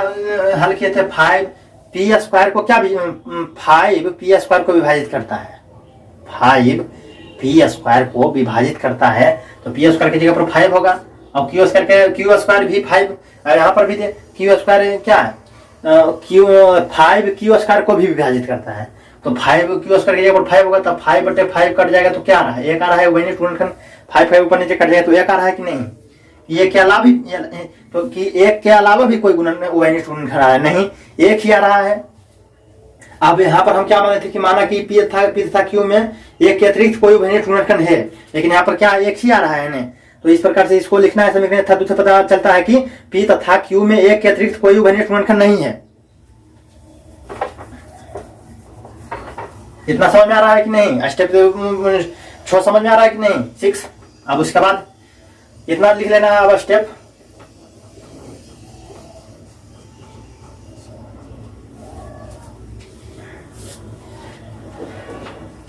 हल किए थे, 5 P स्क्वायर को क्या 5 P स्क्वायर को विभाजित करता है, 5 P स्क्वायर को विभाजित करता है, तो P स्क्वायर की जगह पर 5 होगा। और Q स्क्वायर भी 5, यहाँ पर भी Q स्क्वायर क्या है, 5 Q स्क्वायर को भी विभाजित करता है, तो 5 Q स्क्वायर की जगह पर 5 होगा। तो 5 बटे 5 कट जाएगा तो क्या आ रहा है, 1 आ रहा है। उभयनिष्ठ गुणनखंड 5 ऊपर नीचे कट जाएगा तो 1 आ रहा है कि नहीं। ये के अलावा भी तो कि 1 के अलावा भी कोई उभयनिष्ठ गुणनखंड आ रहा है, नहीं, 1 ही आ रहा है। अब यहाँ पर हम क्या माने थे कि माना कि P तथा Q में एक के अतिरिक्त कोई उभयनिष्ठ गुणनखंड है, लेकिन यहाँ पर क्या 1 ही आ रहा है ना। तो इस प्रकार से इसको लिखना है। समीकरण 1 तथा 2 से पता चलता है कि P तथा Q में एक के अतिरिक्त कोई उभयनिष्ठ गुणनखंड नहीं है। इतना समझ में आ रहा है कि नहीं, स्टेप 6 समझ में आ रहा है कि नहीं, 6। अब उसके बाद इतना लिख लेना है। अब स्टेप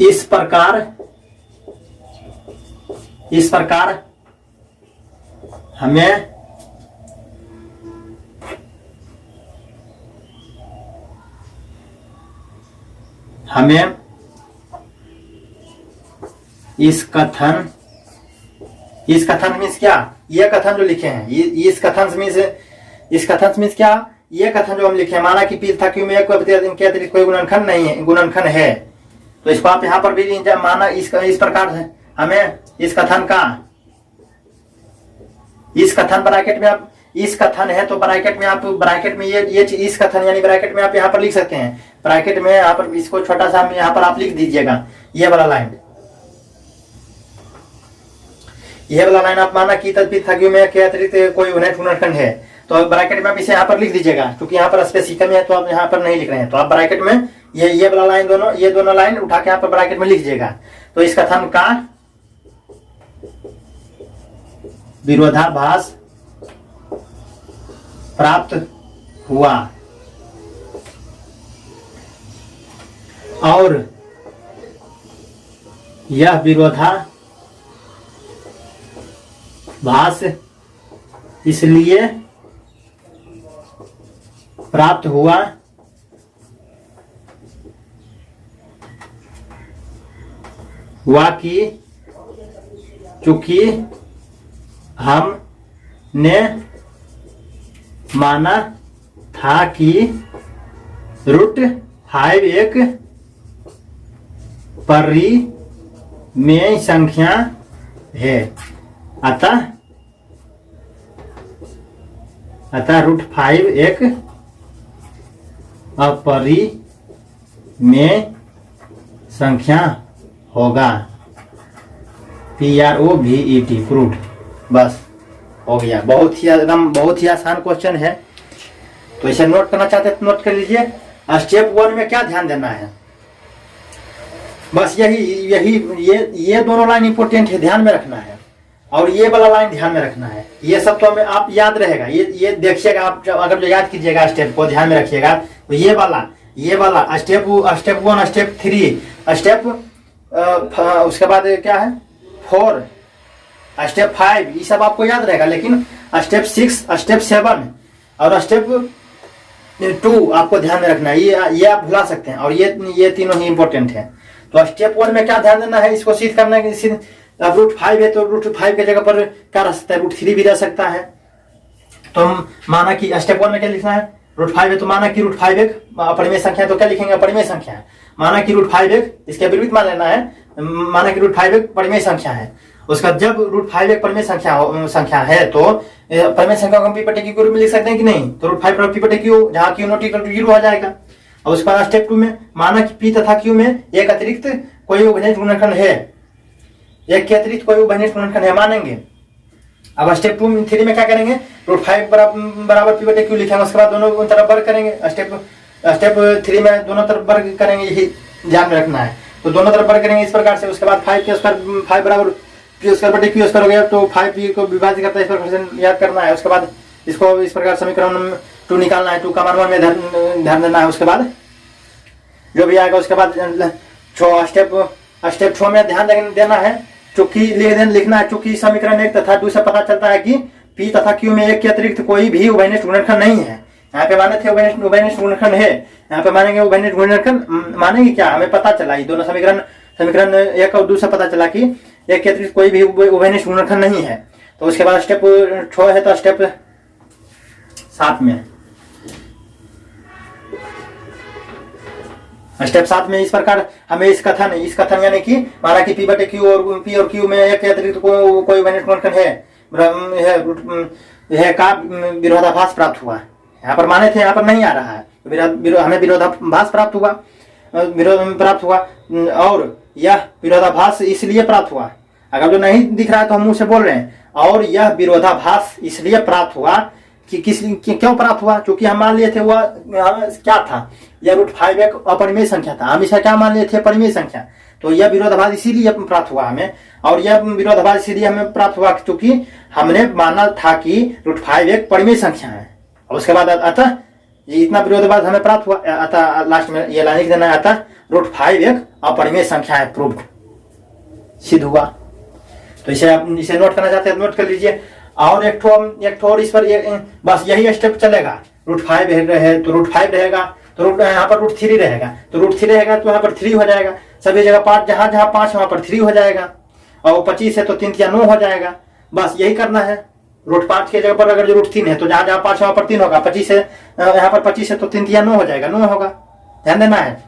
इस प्रकार हमें इस कथन मीन्स क्या, ये कथन जो लिखे हैं, इस कथन मीन्स क्या, ये कथन जो हम लिखे हैं, माना कि P तथा Q में एक के अतिरिक्त कोई गुणनखंड है, तो इसको आप यहाँ पर भी माना इस प्रकार से हमें इस कथन ब्रैकेट में आप, इस कथन है तो ब्रैकेट में ये इस कथन यानी ब्रैकेट में आप यहाँ पर लिख सकते हैं। ब्रैकेट में यहाँ पर इसको छोटा सा यहाँ पर आप लिख दीजिएगा, ये वाला लाइन ये वाला लाइन आप माना कि पिथागोरस में के अतिरिक्त कोई उन्हें गुणनखंड है, तो ब्रैकेट में आप इसे यहाँ पर लिख दीजिएगा, क्योंकि यहाँ पर स्पेसिफिक में है तो आप यहाँ पर नहीं लिख रहे हैं, तो आप ब्रैकेट में ये वाला लाइन दोनों, ये दोनों लाइन उठा के यहाँ पर ब्रैकेट में लिख दीजिएगा। तो इस कथन का विरोधाभास प्राप्त हुआ और यह विरोधाभास इसलिए प्राप्त हुआ कि चूंकि हमने माना था कि √5 एक परिमेय संख्या है, अतः √5 एक अपरिमेय संख्या होगा। PROVET proved. बस हो गया, बहुत ही आसान क्वेश्चन है। तो इसे नोट करना चाहते हैं तो नोट कर लीजिए। स्टेप 1 में क्या ध्यान देना है, बस ये दोनों लाइन इंपॉर्टेंट है, ध्यान में रखना है, और ये वाला लाइन ध्यान में रखना है। ये सब तो हमें आप याद रहेगा, ये देखिएगा आप, अगर जो याद कीजिएगा स्टेप को ध्यान में रखिएगा, तो ये वाला स्टेप 1, स्टेप 3, स्टेप उसके बाद क्या है 4, स्टेप 5, ये सब आपको याद रहेगा। लेकिन स्टेप 6, स्टेप 7 और स्टेप 2 आपको ध्यान में रखना है, ये आप भुला सकते हैं, और ये तीनों ही इंपॉर्टेंट है। तो स्टेप 1 में क्या ध्यान देना है, इसको सिद्ध करना है कि अब √5 है तो √5 के जगह पर क्या रह सकता है, √3 भी रह सकता है। तो माना कि स्टेप 1 में क्या लिखना है, √5 है तो माना कि √5 एक अपरिमेय संख्या है, तो क्या लिखेंगे, अपरिमेय संख्या है। माना कि √5 एक, इसके विपरीत मान लेना है, माना कि √5 एक परिमेय संख्या है। उसका जब √5 एक परिमेय संख्या है तो परिमेय संख्या को हम P/Q के रूप में लिख सकते हैं कि नहीं, तो √5 P/Q, जहाँ Q ≠ 0 हो जाएगा। और उसके बाद स्टेप 2 में माना कि P तथा Q में एक अतिरिक्त कोई उभयनिष्ठ गुणनखंड है, एक के अतिरिक्त कोई उभयनिष्ठ गुणनखंड है मानेंगे। अब स्टेप 3 में क्या करेंगे, √5 बराबर P/Q लिखेंगे, उसके बाद दोनों तरफ वर्ग करेंगे। स्टेप 3 में दोनों तरफ वर्ग करेंगे, यही ध्यान में रखना है। तो दोनों तरफ वर्ग करेंगे इस प्रकार से। उसके बाद 5 बराबर P² हो गया, तो 5P को विभाजित करता है, इस प्रकार से याद करना है। उसके बाद इसको इस प्रकार समीकरण 2 निकालना है, 2 का मान 1 में ध्यान देना है। उसके बाद जो भी आएगा, उसके बाद स्टेप 6 में ध्यान देना है, चूंकि लिखना है, चूंकि समीकरण 1 तथा 2 से पता चलता है कि P तथा Q में एक के अतिरिक्त कोई भी उभयनिष्ठ गुणनखंड नहीं है। यहाँ पे माने थे उभयनिष्ठ गुणनखंड है, यहाँ पे मानेंगे उभयनिष्ठ गुणनखंड। मानेंगे क्या, हमें पता चला, ये दोनों समीकरण 1 और 2 से पता चला कि एक के अतिरिक्त कोई भी उभयनिष्ठ गुणनखंड नहीं है। तो उसके बाद स्टेप 6 है, तो स्टेप 7 में इस प्रकार हमें इस कथन यानी कि माना कि P/Q और Q में एक के अतिरिक्त कोई उभयनिष्ठ गुणनखंड है का विरोधाभास प्राप्त हुआ। यहाँ पर माने थे, यहाँ पर नहीं आ रहा है, हमें विरोधाभास प्राप्त हुआ। और यह विरोधाभास इसलिए प्राप्त हुआ, अगर जो नहीं दिख रहा है तो हम मुंह से बोल रहे हैं, और यह विरोधाभास इसलिए प्राप्त हुआ कि क्यों प्राप्त हुआ, क्योंकि हम मान लिए थे वह क्या था, यह √5 एक अपरिमेय संख्या था, हम इसे क्या मान लिए थे, परिमेय संख्या। तो यह विरोधाभास इसीलिए प्राप्त हुआ हमें, और यह विरोधाभास इसीलिए हमें प्राप्त हुआ क्योंकि हमने माना था कि √5 एक परिमेय संख्या है। और उसके बाद अतः ये इतना विरोधाभास हमें प्राप्त हुआ, अतः लास्ट में ये लाइन लिख देना है, अतः √5 एक अपरिमेय संख्या है, प्रूव्ड, सिद्ध हुआ। तो इसे नोट करना चाहते हैं नोट कर लीजिए। और एक ठो इस पर बस यही स्टेप चलेगा। √5 है तो √5 रहेगा, तो यहाँ पर √3 रहेगा, तो √3 रहेगा तो यहाँ पर 3 हो जाएगा। सभी जगह 5, जहाँ 5 वहाँ पर 3 हो जाएगा। और 25 है तो 3 या 9 हो जाएगा। बस यही करना है। √5 की जगह पर अगर जो √3 है तो जहाँ 5 वहाँ पर 3 होगा। 25 है, यहाँ पर 25 है तो 3 या 9 हो जाएगा, 9 होगा, ध्यान देना है।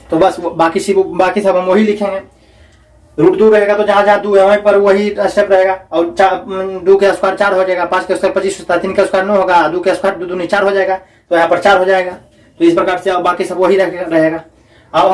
तो बस बाकी सब हम वही लिखेंगे। √2 रहेगा तो जहाँ 2 है वहीं पर वही स्टेप रहेगा। और 2 के स्क्वायर 4 हो जाएगा, 5 के स्क्वायर 25 होता है, 3 के स्क्वायर 9 होगा, 2 के स्क्वायर 2 दूनी 4 हो जाएगा, तो यहाँ पर 4 हो जाएगा। तो इस प्रकार से बाकी सब वही रहेगा। अब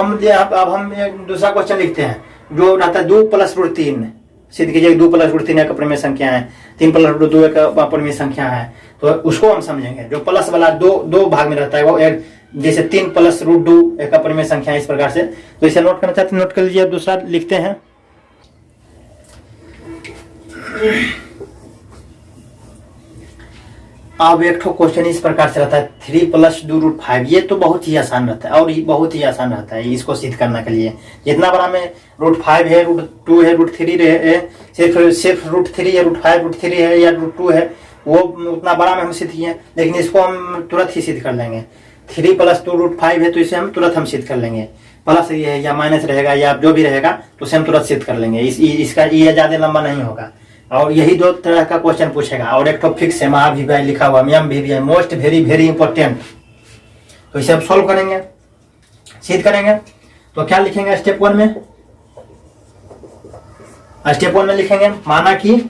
हम एक दूसरा क्वेश्चन लिखते हैं जो रहता है 2 + √3। सिद्ध कीजिए 2 प्लस रूट 3 एक अपरिमेय संख्या है, 3 प्लस रूट 2 एक अपरिमेय संख्या है, तो उसको हम समझेंगे। जो प्लस वाला दो भाग में रहता है वो एक, जैसे 3 प्लस रूट 2 एक अपरिमेय संख्या है, इस प्रकार से। तो इसे नोट करना चाहते हैं, नोट कर लीजिए। दूसरा लिखते हैं, अब एक ठो क्वेश्चन इस प्रकार से रहता है 3 प्लस 2 रूट 5। ये तो बहुत ही आसान रहता है और ये बहुत ही आसान रहता है इसको सिद्ध करने के लिए। जितना बड़ा में रूट 5 है, रूट 2 है, रूट 3 है, सिर्फ रूट 3 है, रूट 5 रूट 3 है या रूट 2 है, वो उतना बड़ा में हम सिद्ध किए। लेकिन इसको हम तुरंत ही सिद्ध कर लेंगे। 3 प्लस 2 रूट 5 है तो इसे हम तुरंत सिद्ध कर लेंगे। प्लस ये है या माइनस रहेगा या जो भी रहेगा तो उसे हम तुरंत सिद्ध कर लेंगे। इसका ये ज्यादा लंबा नहीं होगा। और यही 2 तरह का क्वेश्चन पूछेगा। और एक तो फिक्स है, महा भी लिखा हुआ, यम भी है, मोस्ट वेरी वेरी इंपॉर्टेंट। तो इसे हम सॉल्व करेंगे, सिद्ध करेंगे। तो क्या लिखेंगे स्टेप 1 में? स्टेप 1 में लिखेंगे माना कि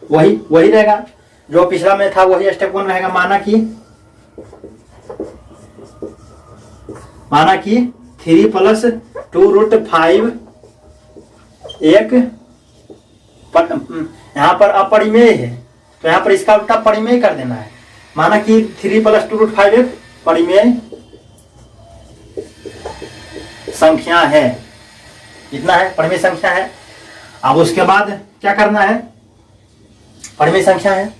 वही रहेगा जो पिछला में था, वही स्टेप 1 रहेगा। माना कि 3 प्लस 2 रूट 5 एक यहाँ पर अपरिमेय है, तो यहाँ पर इसका उल्टा परिमेय कर देना है। माना कि 3 प्लस 2 रूट 5 एक परिमेय संख्या है। इतना है, परिमेय संख्या है। अब उसके बाद क्या करना है? परिमेय संख्या है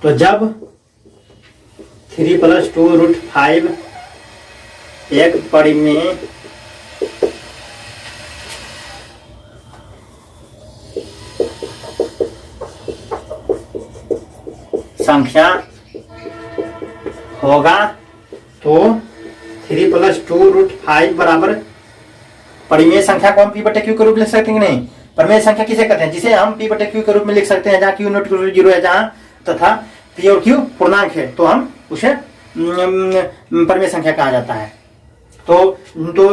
तो जब 3 प्लस 2 रूट 5 एक परिमेय संख्या होगा तो 3 प्लस 2 रूट 5 बराबर परिमेय संख्या को हम पी बटे क्यू के रूप में लिख सकते हैं कि नहीं? परिमेय संख्या किसे कहते हैं? जिसे हम पी बटे क्यू के रूप में लिख सकते हैं, जहाँ क्यू नॉट जीरो है, जहाँ तथा पी और क्यू पूर्णांक है, तो हम उसे परिमेय संख्या कहा जाता है। तो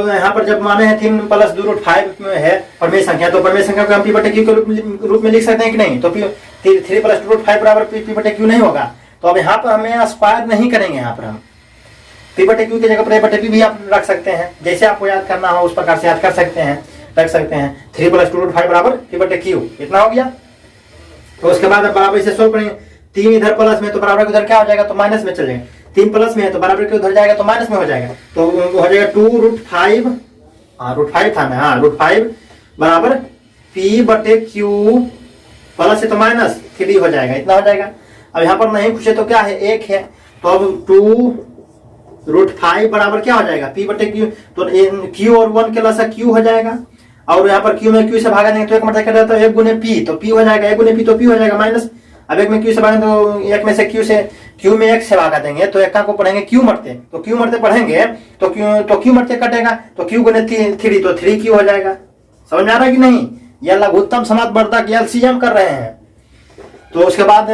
यहाँ पर जब माने हैं 3 प्लस 2 रूट 5 है परिमेय संख्या, तो परिमेय संख्या को हम पी बटे क्यू के रूप में लिख सकते हैं कि नहीं? तो 3 प्लस 2 रूट 5 बराबर पी बटे क्यू नहीं होगा। तो अब यहाँ पर हमें स्क्वायर नहीं करेंगे, यहाँ पर हम पी बटे क्यू की जगह पर ए बटे पी भी आप रख सकते हैं। जैसे आपको याद करना हो उस प्रकार से याद कर सकते हैं, रख सकते हैं। 3 प्लस 2 रूट 5 बराबर पी बटे क्यू, इतना हो गया। तो उसके बाद बराबर इसे सोल्व करेंगे। 3 इधर प्लस में तो बराबर उधर क्या हो जाएगा? तो माइनस में चल जाएगा। 3 प्लस में है तो बराबर के उधर जाएगा तो माइनस में हो जाएगा, तो हो जाएगा 2 रूट 5, रूट 5 था ना, रूट 5 बराबर पी बटे क्यू, प्लस है तो माइनस 3 हो जाएगा, इतना हो जाएगा। अब यहाँ पर नहीं पूछे तो क्या है? 1 है, तो अब 2 रूट 5 बराबर क्या हो जाएगा? पी बटे क्यू। तो क्यू और 1 के लसा क्यू हो जाएगा, और यहाँ पर क्यू में क्यू से भागा देंगे तो एक मतलब क्या रहता है? 1 गुने पी, तो पी हो जाएगा, 1 गुने पी तो पी हो जाएगा माइनस। अब 1 में क्यू से भागेंगे तो 1 में से क्यू में 1 से भागा देंगे तो 1 को पढ़ेंगे क्यू मरते, तो क्यू मरते पढ़ेंगे तो क्यू मरते कटेगा, तो क्यू गुने 3 तो 3 क्यू हो जाएगा। समझ में आ रहा है कि नहीं? यह लघुत्तम समापवर्धक एलसीएम कर रहे हैं। तो उसके बाद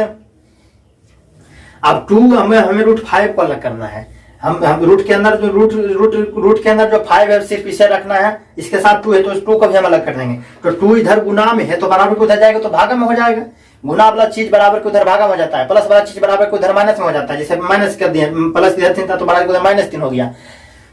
अब 2 हमें रूट 5 को अलग करना है। हम रूट के अंदर जो रूट के अंदर जो 5 है सिर्फ इसे रखना है, इसके साथ 2 है तो उस 2 को भी हम अलग कर देंगे। तो 2 इधर गुना में है तो बराबर को उधर जाएगा तो भागा में हो जाएगा। गुना वाला चीज बराबर को उधर भागा में हो जाता है, प्लस वाला चीज बराबर को उधर माइनस में हो जाता है। जैसे माइनस कर दिया, प्लस इधर 3 था तो बराबर को उधर माइनस 3 हो गया।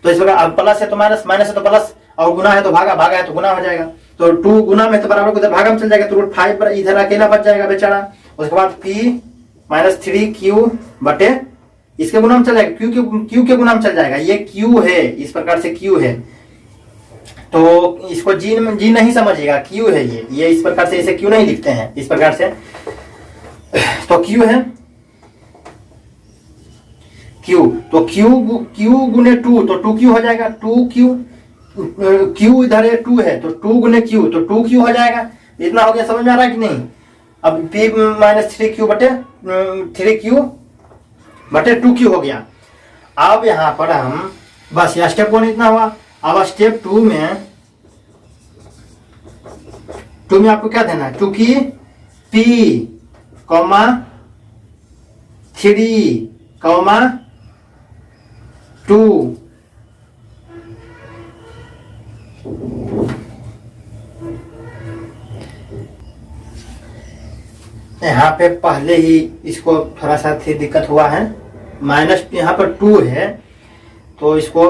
तो इस प्रकार प्लस है तो माइनस, माइनस है तो प्लस, और गुना है तो भागा, भागा है तो गुना हो जाएगा। तो 2 गुना में तो बराबर को उधर भागा में चल जाएगा, तो रूट 5 इधर अकेला बच जाएगा बेचारा। उसके बाद पी माइनस 3 क्यू बटे इसके गुना में चल जाएगा, क्यू के गुना में चल जाएगा। ये क्यू है, इस प्रकार से क्यू है, तो इसको जी नहीं समझिएगा, क्यू है ये इस प्रकार से इसे क्यू नहीं लिखते हैं इस प्रकार से। तो क्यू है क्यू, तो क्यू गुने 2 तो 2 क्यू हो जाएगा। 2 क्यू इधर है 2 है तो 2 गुने क्यू तो 2 क्यू हो जाएगा। इतना हो गया, समझ में आ रहा है कि नहीं? अब p माइनस 3 क्यू बटे 3 क्यू बटे 2 क्यू हो गया। अब यहां पर हम बस यह स्टेप 1 इतना हुआ। अब स्टेप 2 में आपको क्या देना है? चूंकि p, 3, 2 यहाँ पे पहले ही इसको थोड़ा सा थी दिक्कत हुआ है। माइनस यहाँ पर 2 है तो इसको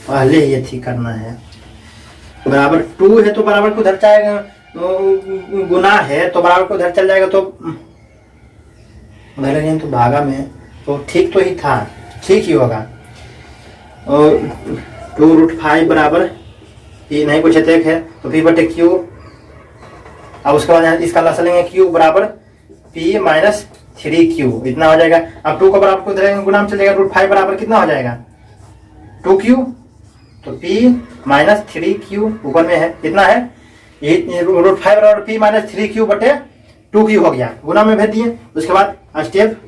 पहले ही थी करना है। बराबर 2 है तो बराबर को उधर जाएगा, गुना है तो बराबर को उधर चल जाएगा, तो उधर गए तो भागा में, तो ठीक तो ही था, ठीक ही होगा। और 2√5 बराबर ये नहीं कुछ एक है तो P बटे Q। अब उसके बाद इसका लसा लेंगे Q बराबर P माइनस 3Q, इतना हो जाएगा। अब 2 को बराबर को उधर गुना में चलेगा, √5 बराबर कितना हो जाएगा 2Q, तो P माइनस 3Q ऊपर में है, कितना है √5 बराबर P माइनस 3Q बटे 2Q हो गया, गुना में भेज दिए। उसके बाद स्टेप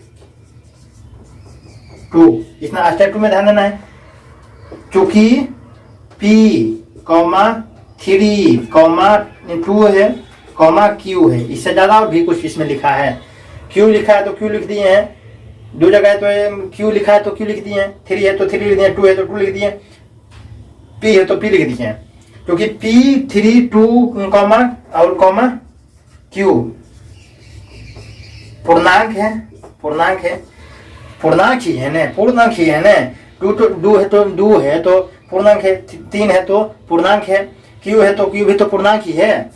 2, इतना स्टेप 2 में ध्यान देना है, चूंकि P, 3, 2 है, Q है, इससे ज्यादा और भी कुछ इसमें लिखा है। Q लिखा है तो Q लिख दिए हैं, 2 जगह है तो Q लिखा है तो Q लिख दिए हैं, 3 है तो 3 लिख दिए, 2 है तो 2 लिख दिए, P है तो P लिख दिए हैं, क्योंकि P 3, 2 और Q पूर्णांक है, पूर्णांक ही है ना, 2 है तो 2 है तो पूर्णांक है, 3 है तो पूर्णांक है, Q है तो Q भी तो पूर्णांक ही है,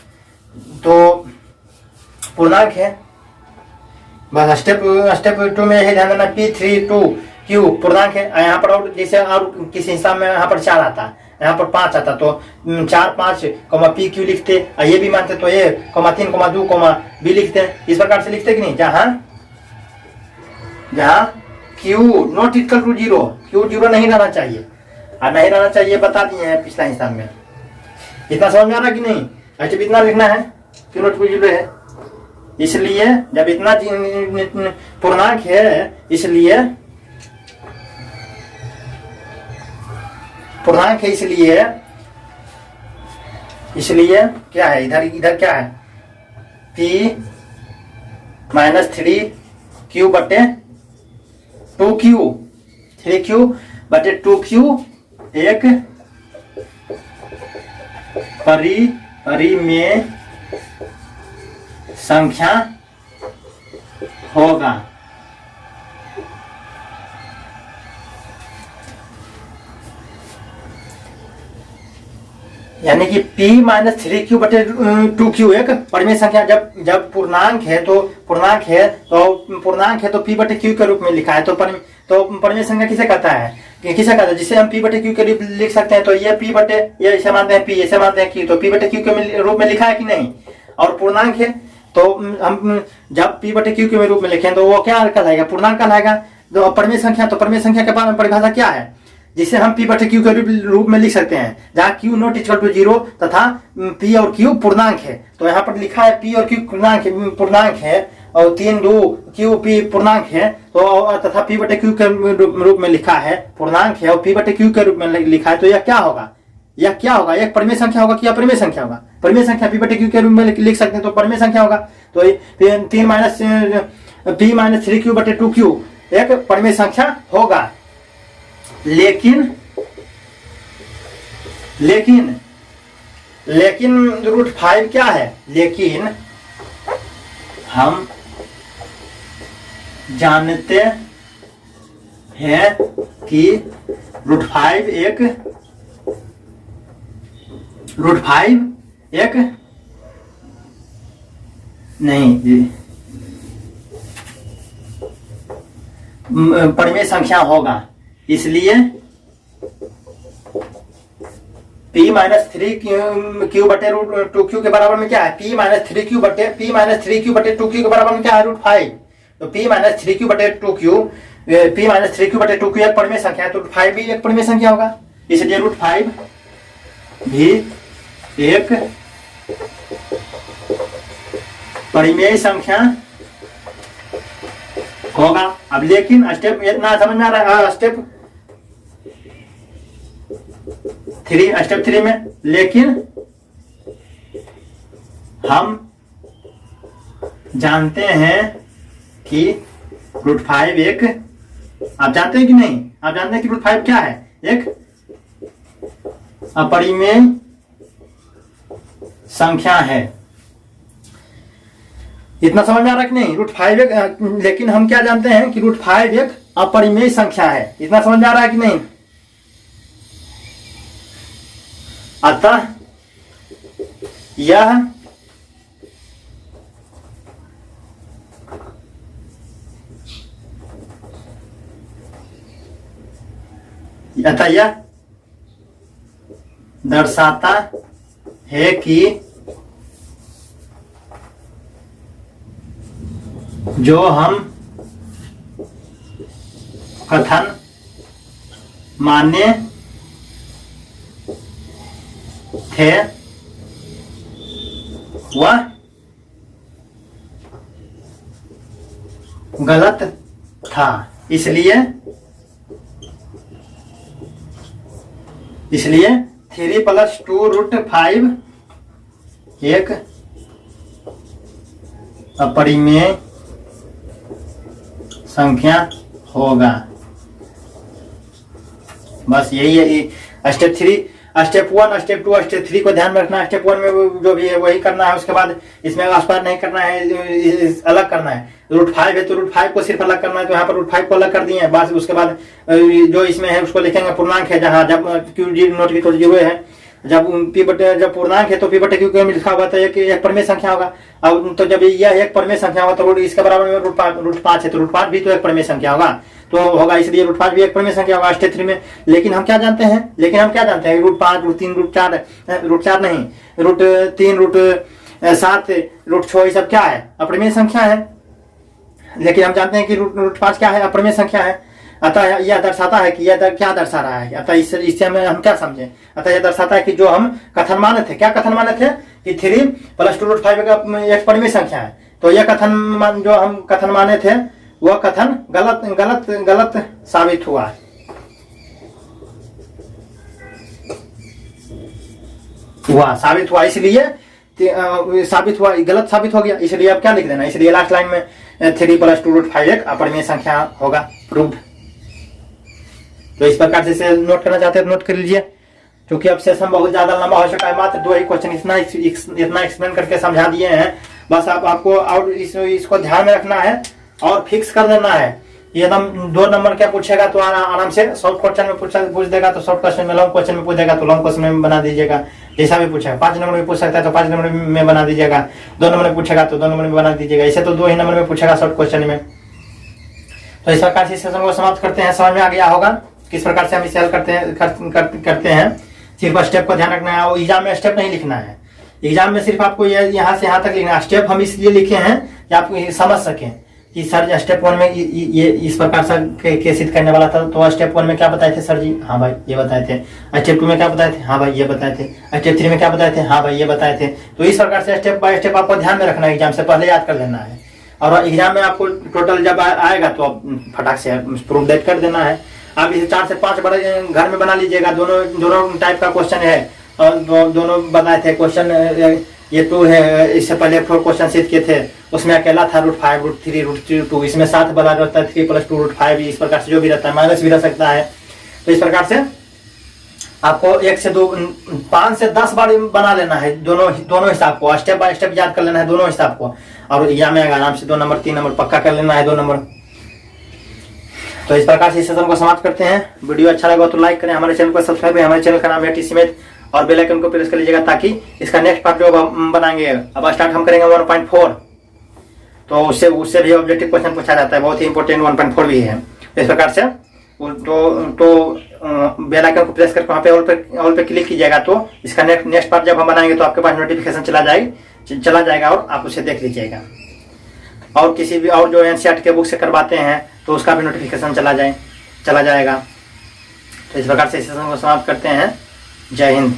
तो पूर्णांक है। बस स्टेप 2 में यही ध्यान देना, P 3, 2 Q पूर्णांक है। यहाँ पर और जैसे और किसी हिसाब में यहाँ पर 4 आता, यहाँ पर 5 आता, तो 4, 5 P Q लिखते, ये भी मानते तो ये 3, 2 B लिखते हैं, इस प्रकार से लिखते कि नहीं, जहाँ Q not equal to 0, Q 0 नहीं रहना चाहिए, और नहीं रहना चाहिए बता दिए हैं पिछला हिसाब में। इतना समझ में आ रहा कि नहीं? अच्छा इतना लिखना है, Q नॉट 0 है, इसलिए जब इतना पूर्णांक है, इसलिए पूर्णांक है, इसलिए क्या है, इधर क्या है, P माइनस 3Q बटे 2Q, 3Q बटे 2Q एक परिमेय संख्या होगा। यानी कि P माइनस 3Q बटे 2Q एक परिमेय संख्या, जब पूर्णांक है तो P बटे Q के रूप में लिखा है, तो परिमेय संख्या किसे कहता है, जिसे हम P बटे Q के रूप में लिख सकते हैं। तो ये P बटे, ये इसे मानते हैं P, इसे मानते हैं Q, तो P बटे Q के रूप में लिखा है कि नहीं, और पूर्णांक है तो हम जब P बटे Q के रूप में लिखें तो वो क्या कहलाएगा, पूर्णांक कहलाएगा। तो परिमेय संख्या के बारे में परिभाषा क्या है, जिसे हम P बटे Q के रूप में लिख सकते हैं, जहाँ Q नॉट इक्वल टू 0 तथा P और Q पूर्णांक है। तो यहाँ पर लिखा है P और Q पूर्णांक है, और 3, 2 Q P पूर्णांक है, तो तथा P बटे Q के रूप में लिखा है, पूर्णांक है और P बटे Q के रूप में लिखा है, तो यह क्या होगा, एक परिमेय संख्या होगा कि अपरिमेय संख्या होगा। परिमेय संख्या P बटे Q के रूप में लिख सकते हैं, तो परिमेय संख्या होगा। तो 3 माइनस P माइनस 3Q बटे 2Q एक परिमेय संख्या होगा। लेकिन √5 क्या है, लेकिन हम जानते हैं कि √5 एक नहीं परिमेय संख्या होगा, इसलिए P माइनस 3Q बटे 2Q के बराबर में क्या है, P माइनस 3Q बटे 2Q के बराबर में क्या है, √5। तो P माइनस 3Q बटे 2Q एक परिमेय संख्या है, तो √5 भी एक परिमेय संख्या होगा, इसलिए √5 भी एक परिमेय संख्या होगा। अब लेकिन स्टेप इतना समझ में आ रहा है, स्टेप 3 में, लेकिन हम जानते हैं कि √5 एक, आप जानते हैं कि नहीं, आप जानते हैं कि √5 क्या है, एक अपरिमेय संख्या है। इतना समझ में आ रहा कि नहीं, √5 एक, लेकिन हम क्या जानते हैं कि √5 एक अपरिमेय संख्या है। इतना समझ में आ रहा है कि नहीं। अतः यह अतः यह दर्शाता है कि जो हम कथन माने थे वह गलत था। इसलिए 3 + 2√5 एक अपरिमेय संख्या होगा। बस यही है स्टेप 3। स्टेप 1, स्टेप 2, स्टेप 3 को ध्यान में रखना है। स्टेप 1 में जो भी है वही करना है। उसके बाद इसमें आसपास नहीं करना है, अलग करना है। √5 है तो √5 को सिर्फ अलग करना है, तो यहाँ पर √5 को अलग कर दिए हैं। बस उसके बाद जो इसमें है उसको लिखेंगे पूर्णांक है, जहाँ जब क्यू नोट की जीरो है, जब जब पूर्णांक है तो p/q में लिखा हुआ था एक परिमेय संख्या होगा। अब तो जब यह एक परिमेय संख्या होगा तो इसके बराबर में √5 है, तो √5 भी तो एक परिमेय संख्या होगा, तो होगा, इसलिए √5 भी एक परिमेय संख्या होगा स्टेप 3 में। लेकिन हम क्या जानते हैं √5, √3, √4 नहीं, √3, √7, √6 ये सब क्या है? अपरिमेय संख्या है। लेकिन हम जानते हैं कि √5 क्या है? अपरिमेय संख्या है। अतः यह दर्शाता है कि यह क्या दर्शा रहा है? अतः इससे हम क्या समझे? अतः यह दर्शाता है कि जो हम कथन माने थे, क्या कथन माने थे कि 3 + 2√5 एक परिमेय संख्या है। तो यह कथन जो हम कथन माने थे वह कथन गलत साबित हुआ। इसलिए साबित हुआ, गलत साबित हो गया। इसलिए अब क्या लिख देना? इसलिए लास्ट लाइन में 3 + 2√5 एक अपरिमेय संख्या होगा, प्रूव्ड। तो इस प्रकार से इसे नोट करना चाहते हैं तो नोट कर लीजिए, क्योंकि अब सेशन बहुत ज्यादा लंबा हो चुका है। मात्र 2 ही क्वेश्चन इतना एक्सप्लेन करके समझा दिए हैं। बस आपको और इसको ध्यान में रखना है और फिक्स कर देना है। ये एकदम 2 नंबर क्या पूछेगा तो आराम से शॉर्ट क्वेश्चन में पूछ देगा तो शॉर्ट क्वेश्चन में, लॉन्ग क्वेश्चन में पूछ देगा तो लॉन्ग क्वेश्चन में बना दीजिएगा। जैसा भी पूछेगा 5 नंबर में पूछ सकता है तो 5 नंबर में बना दीजिएगा। 2 नंबर में पूछेगा तो 2 नंबर में बना दीजिएगा। ऐसे तो 2 ही नंबर में पूछेगा शॉर्ट क्वेश्चन में। तो इस प्रकार से इस सेशन को समाप्त करते हैं। समझ में आ गया होगा किस प्रकार से हम इसे हल करते हैं। सिर्फ स्टेप को ध्यान रखना है और एग्जाम में स्टेप नहीं लिखना है। एग्जाम में सिर्फ आपको यहाँ से यहाँ तक लिखना है। स्टेप हम इसलिए लिखे हैं कि आप समझ सकें कि सर स्टेप 1 में ये इस प्रकार से केसित करने वाला था, तो स्टेप 1 में क्या बताए थे सर जी? हाँ भाई ये बताए थे। स्टेप 2 में क्या बताए थे? हाँ भाई ये बताए थे। स्टेप 3 में क्या बताए थे? हाँ भाई ये बताए थे। तो इस प्रकार से स्टेप बाय स्टेप आपको ध्यान में रखना है, एग्जाम से पहले याद कर लेना है। और एग्जाम में आपको टोटल जब आएगा तो आप फटाक से प्रूफ डेट कर देना है। आप इसे 4 से 5 बड़े घर में बना लीजिएगा। दोनों टाइप का क्वेश्चन है और दोनों बताए थे क्वेश्चन। ये 2 है, इससे पहले 4 क्वेश्चन सीख किए थे, उसमें अकेला था √5, √3, √2। इसमें 7 बना रहता है 3 + 2√5। इस प्रकार से जो भी रहता है, माइनस भी रह सकता है। तो इस प्रकार से आपको 1 से 2, 5 से 10 बार बना लेना है दोनों हिसाब को, स्टेप बाय स्टेप याद कर लेना है दोनों हिसाब को। और एग्जाम में आराम से 2 नंबर 3 नंबर पक्का कर लेना है, 2 नंबर। तो इस प्रकार से इस सेशन को समाप्त करते हैं। वीडियो अच्छा लगा तो लाइक करें, हमारे चैनल को सब्सक्राइब करें। हमारे चैनल का नाम है टीसी मैथ, और बेल आइकन को प्रेस कर लीजिएगा ताकि इसका नेक्स्ट पार्ट जो हम बनाएंगे, अब स्टार्ट हम करेंगे 1.4। तो उससे भी ऑब्जेक्टिव क्वेश्चन पूछा जाता है, बहुत ही इंपॉर्टेंट 1.4 भी है। इस प्रकार से तो बेल आइकन को प्रेस करके वहाँ पे ऑल पे क्लिक कीजिएगा, तो इसका नेक्स्ट पार्ट जब हम बनाएंगे तो आपके पास नोटिफिकेशन चला जाएगा और आप उसे देख लीजिएगा। और किसी भी और जो एनसीईआरटी के बुक से करवाते हैं तो उसका भी नोटिफिकेशन चला जाएगा। तो इस प्रकार से सेशन को समाप्त करते हैं। जय हिंद।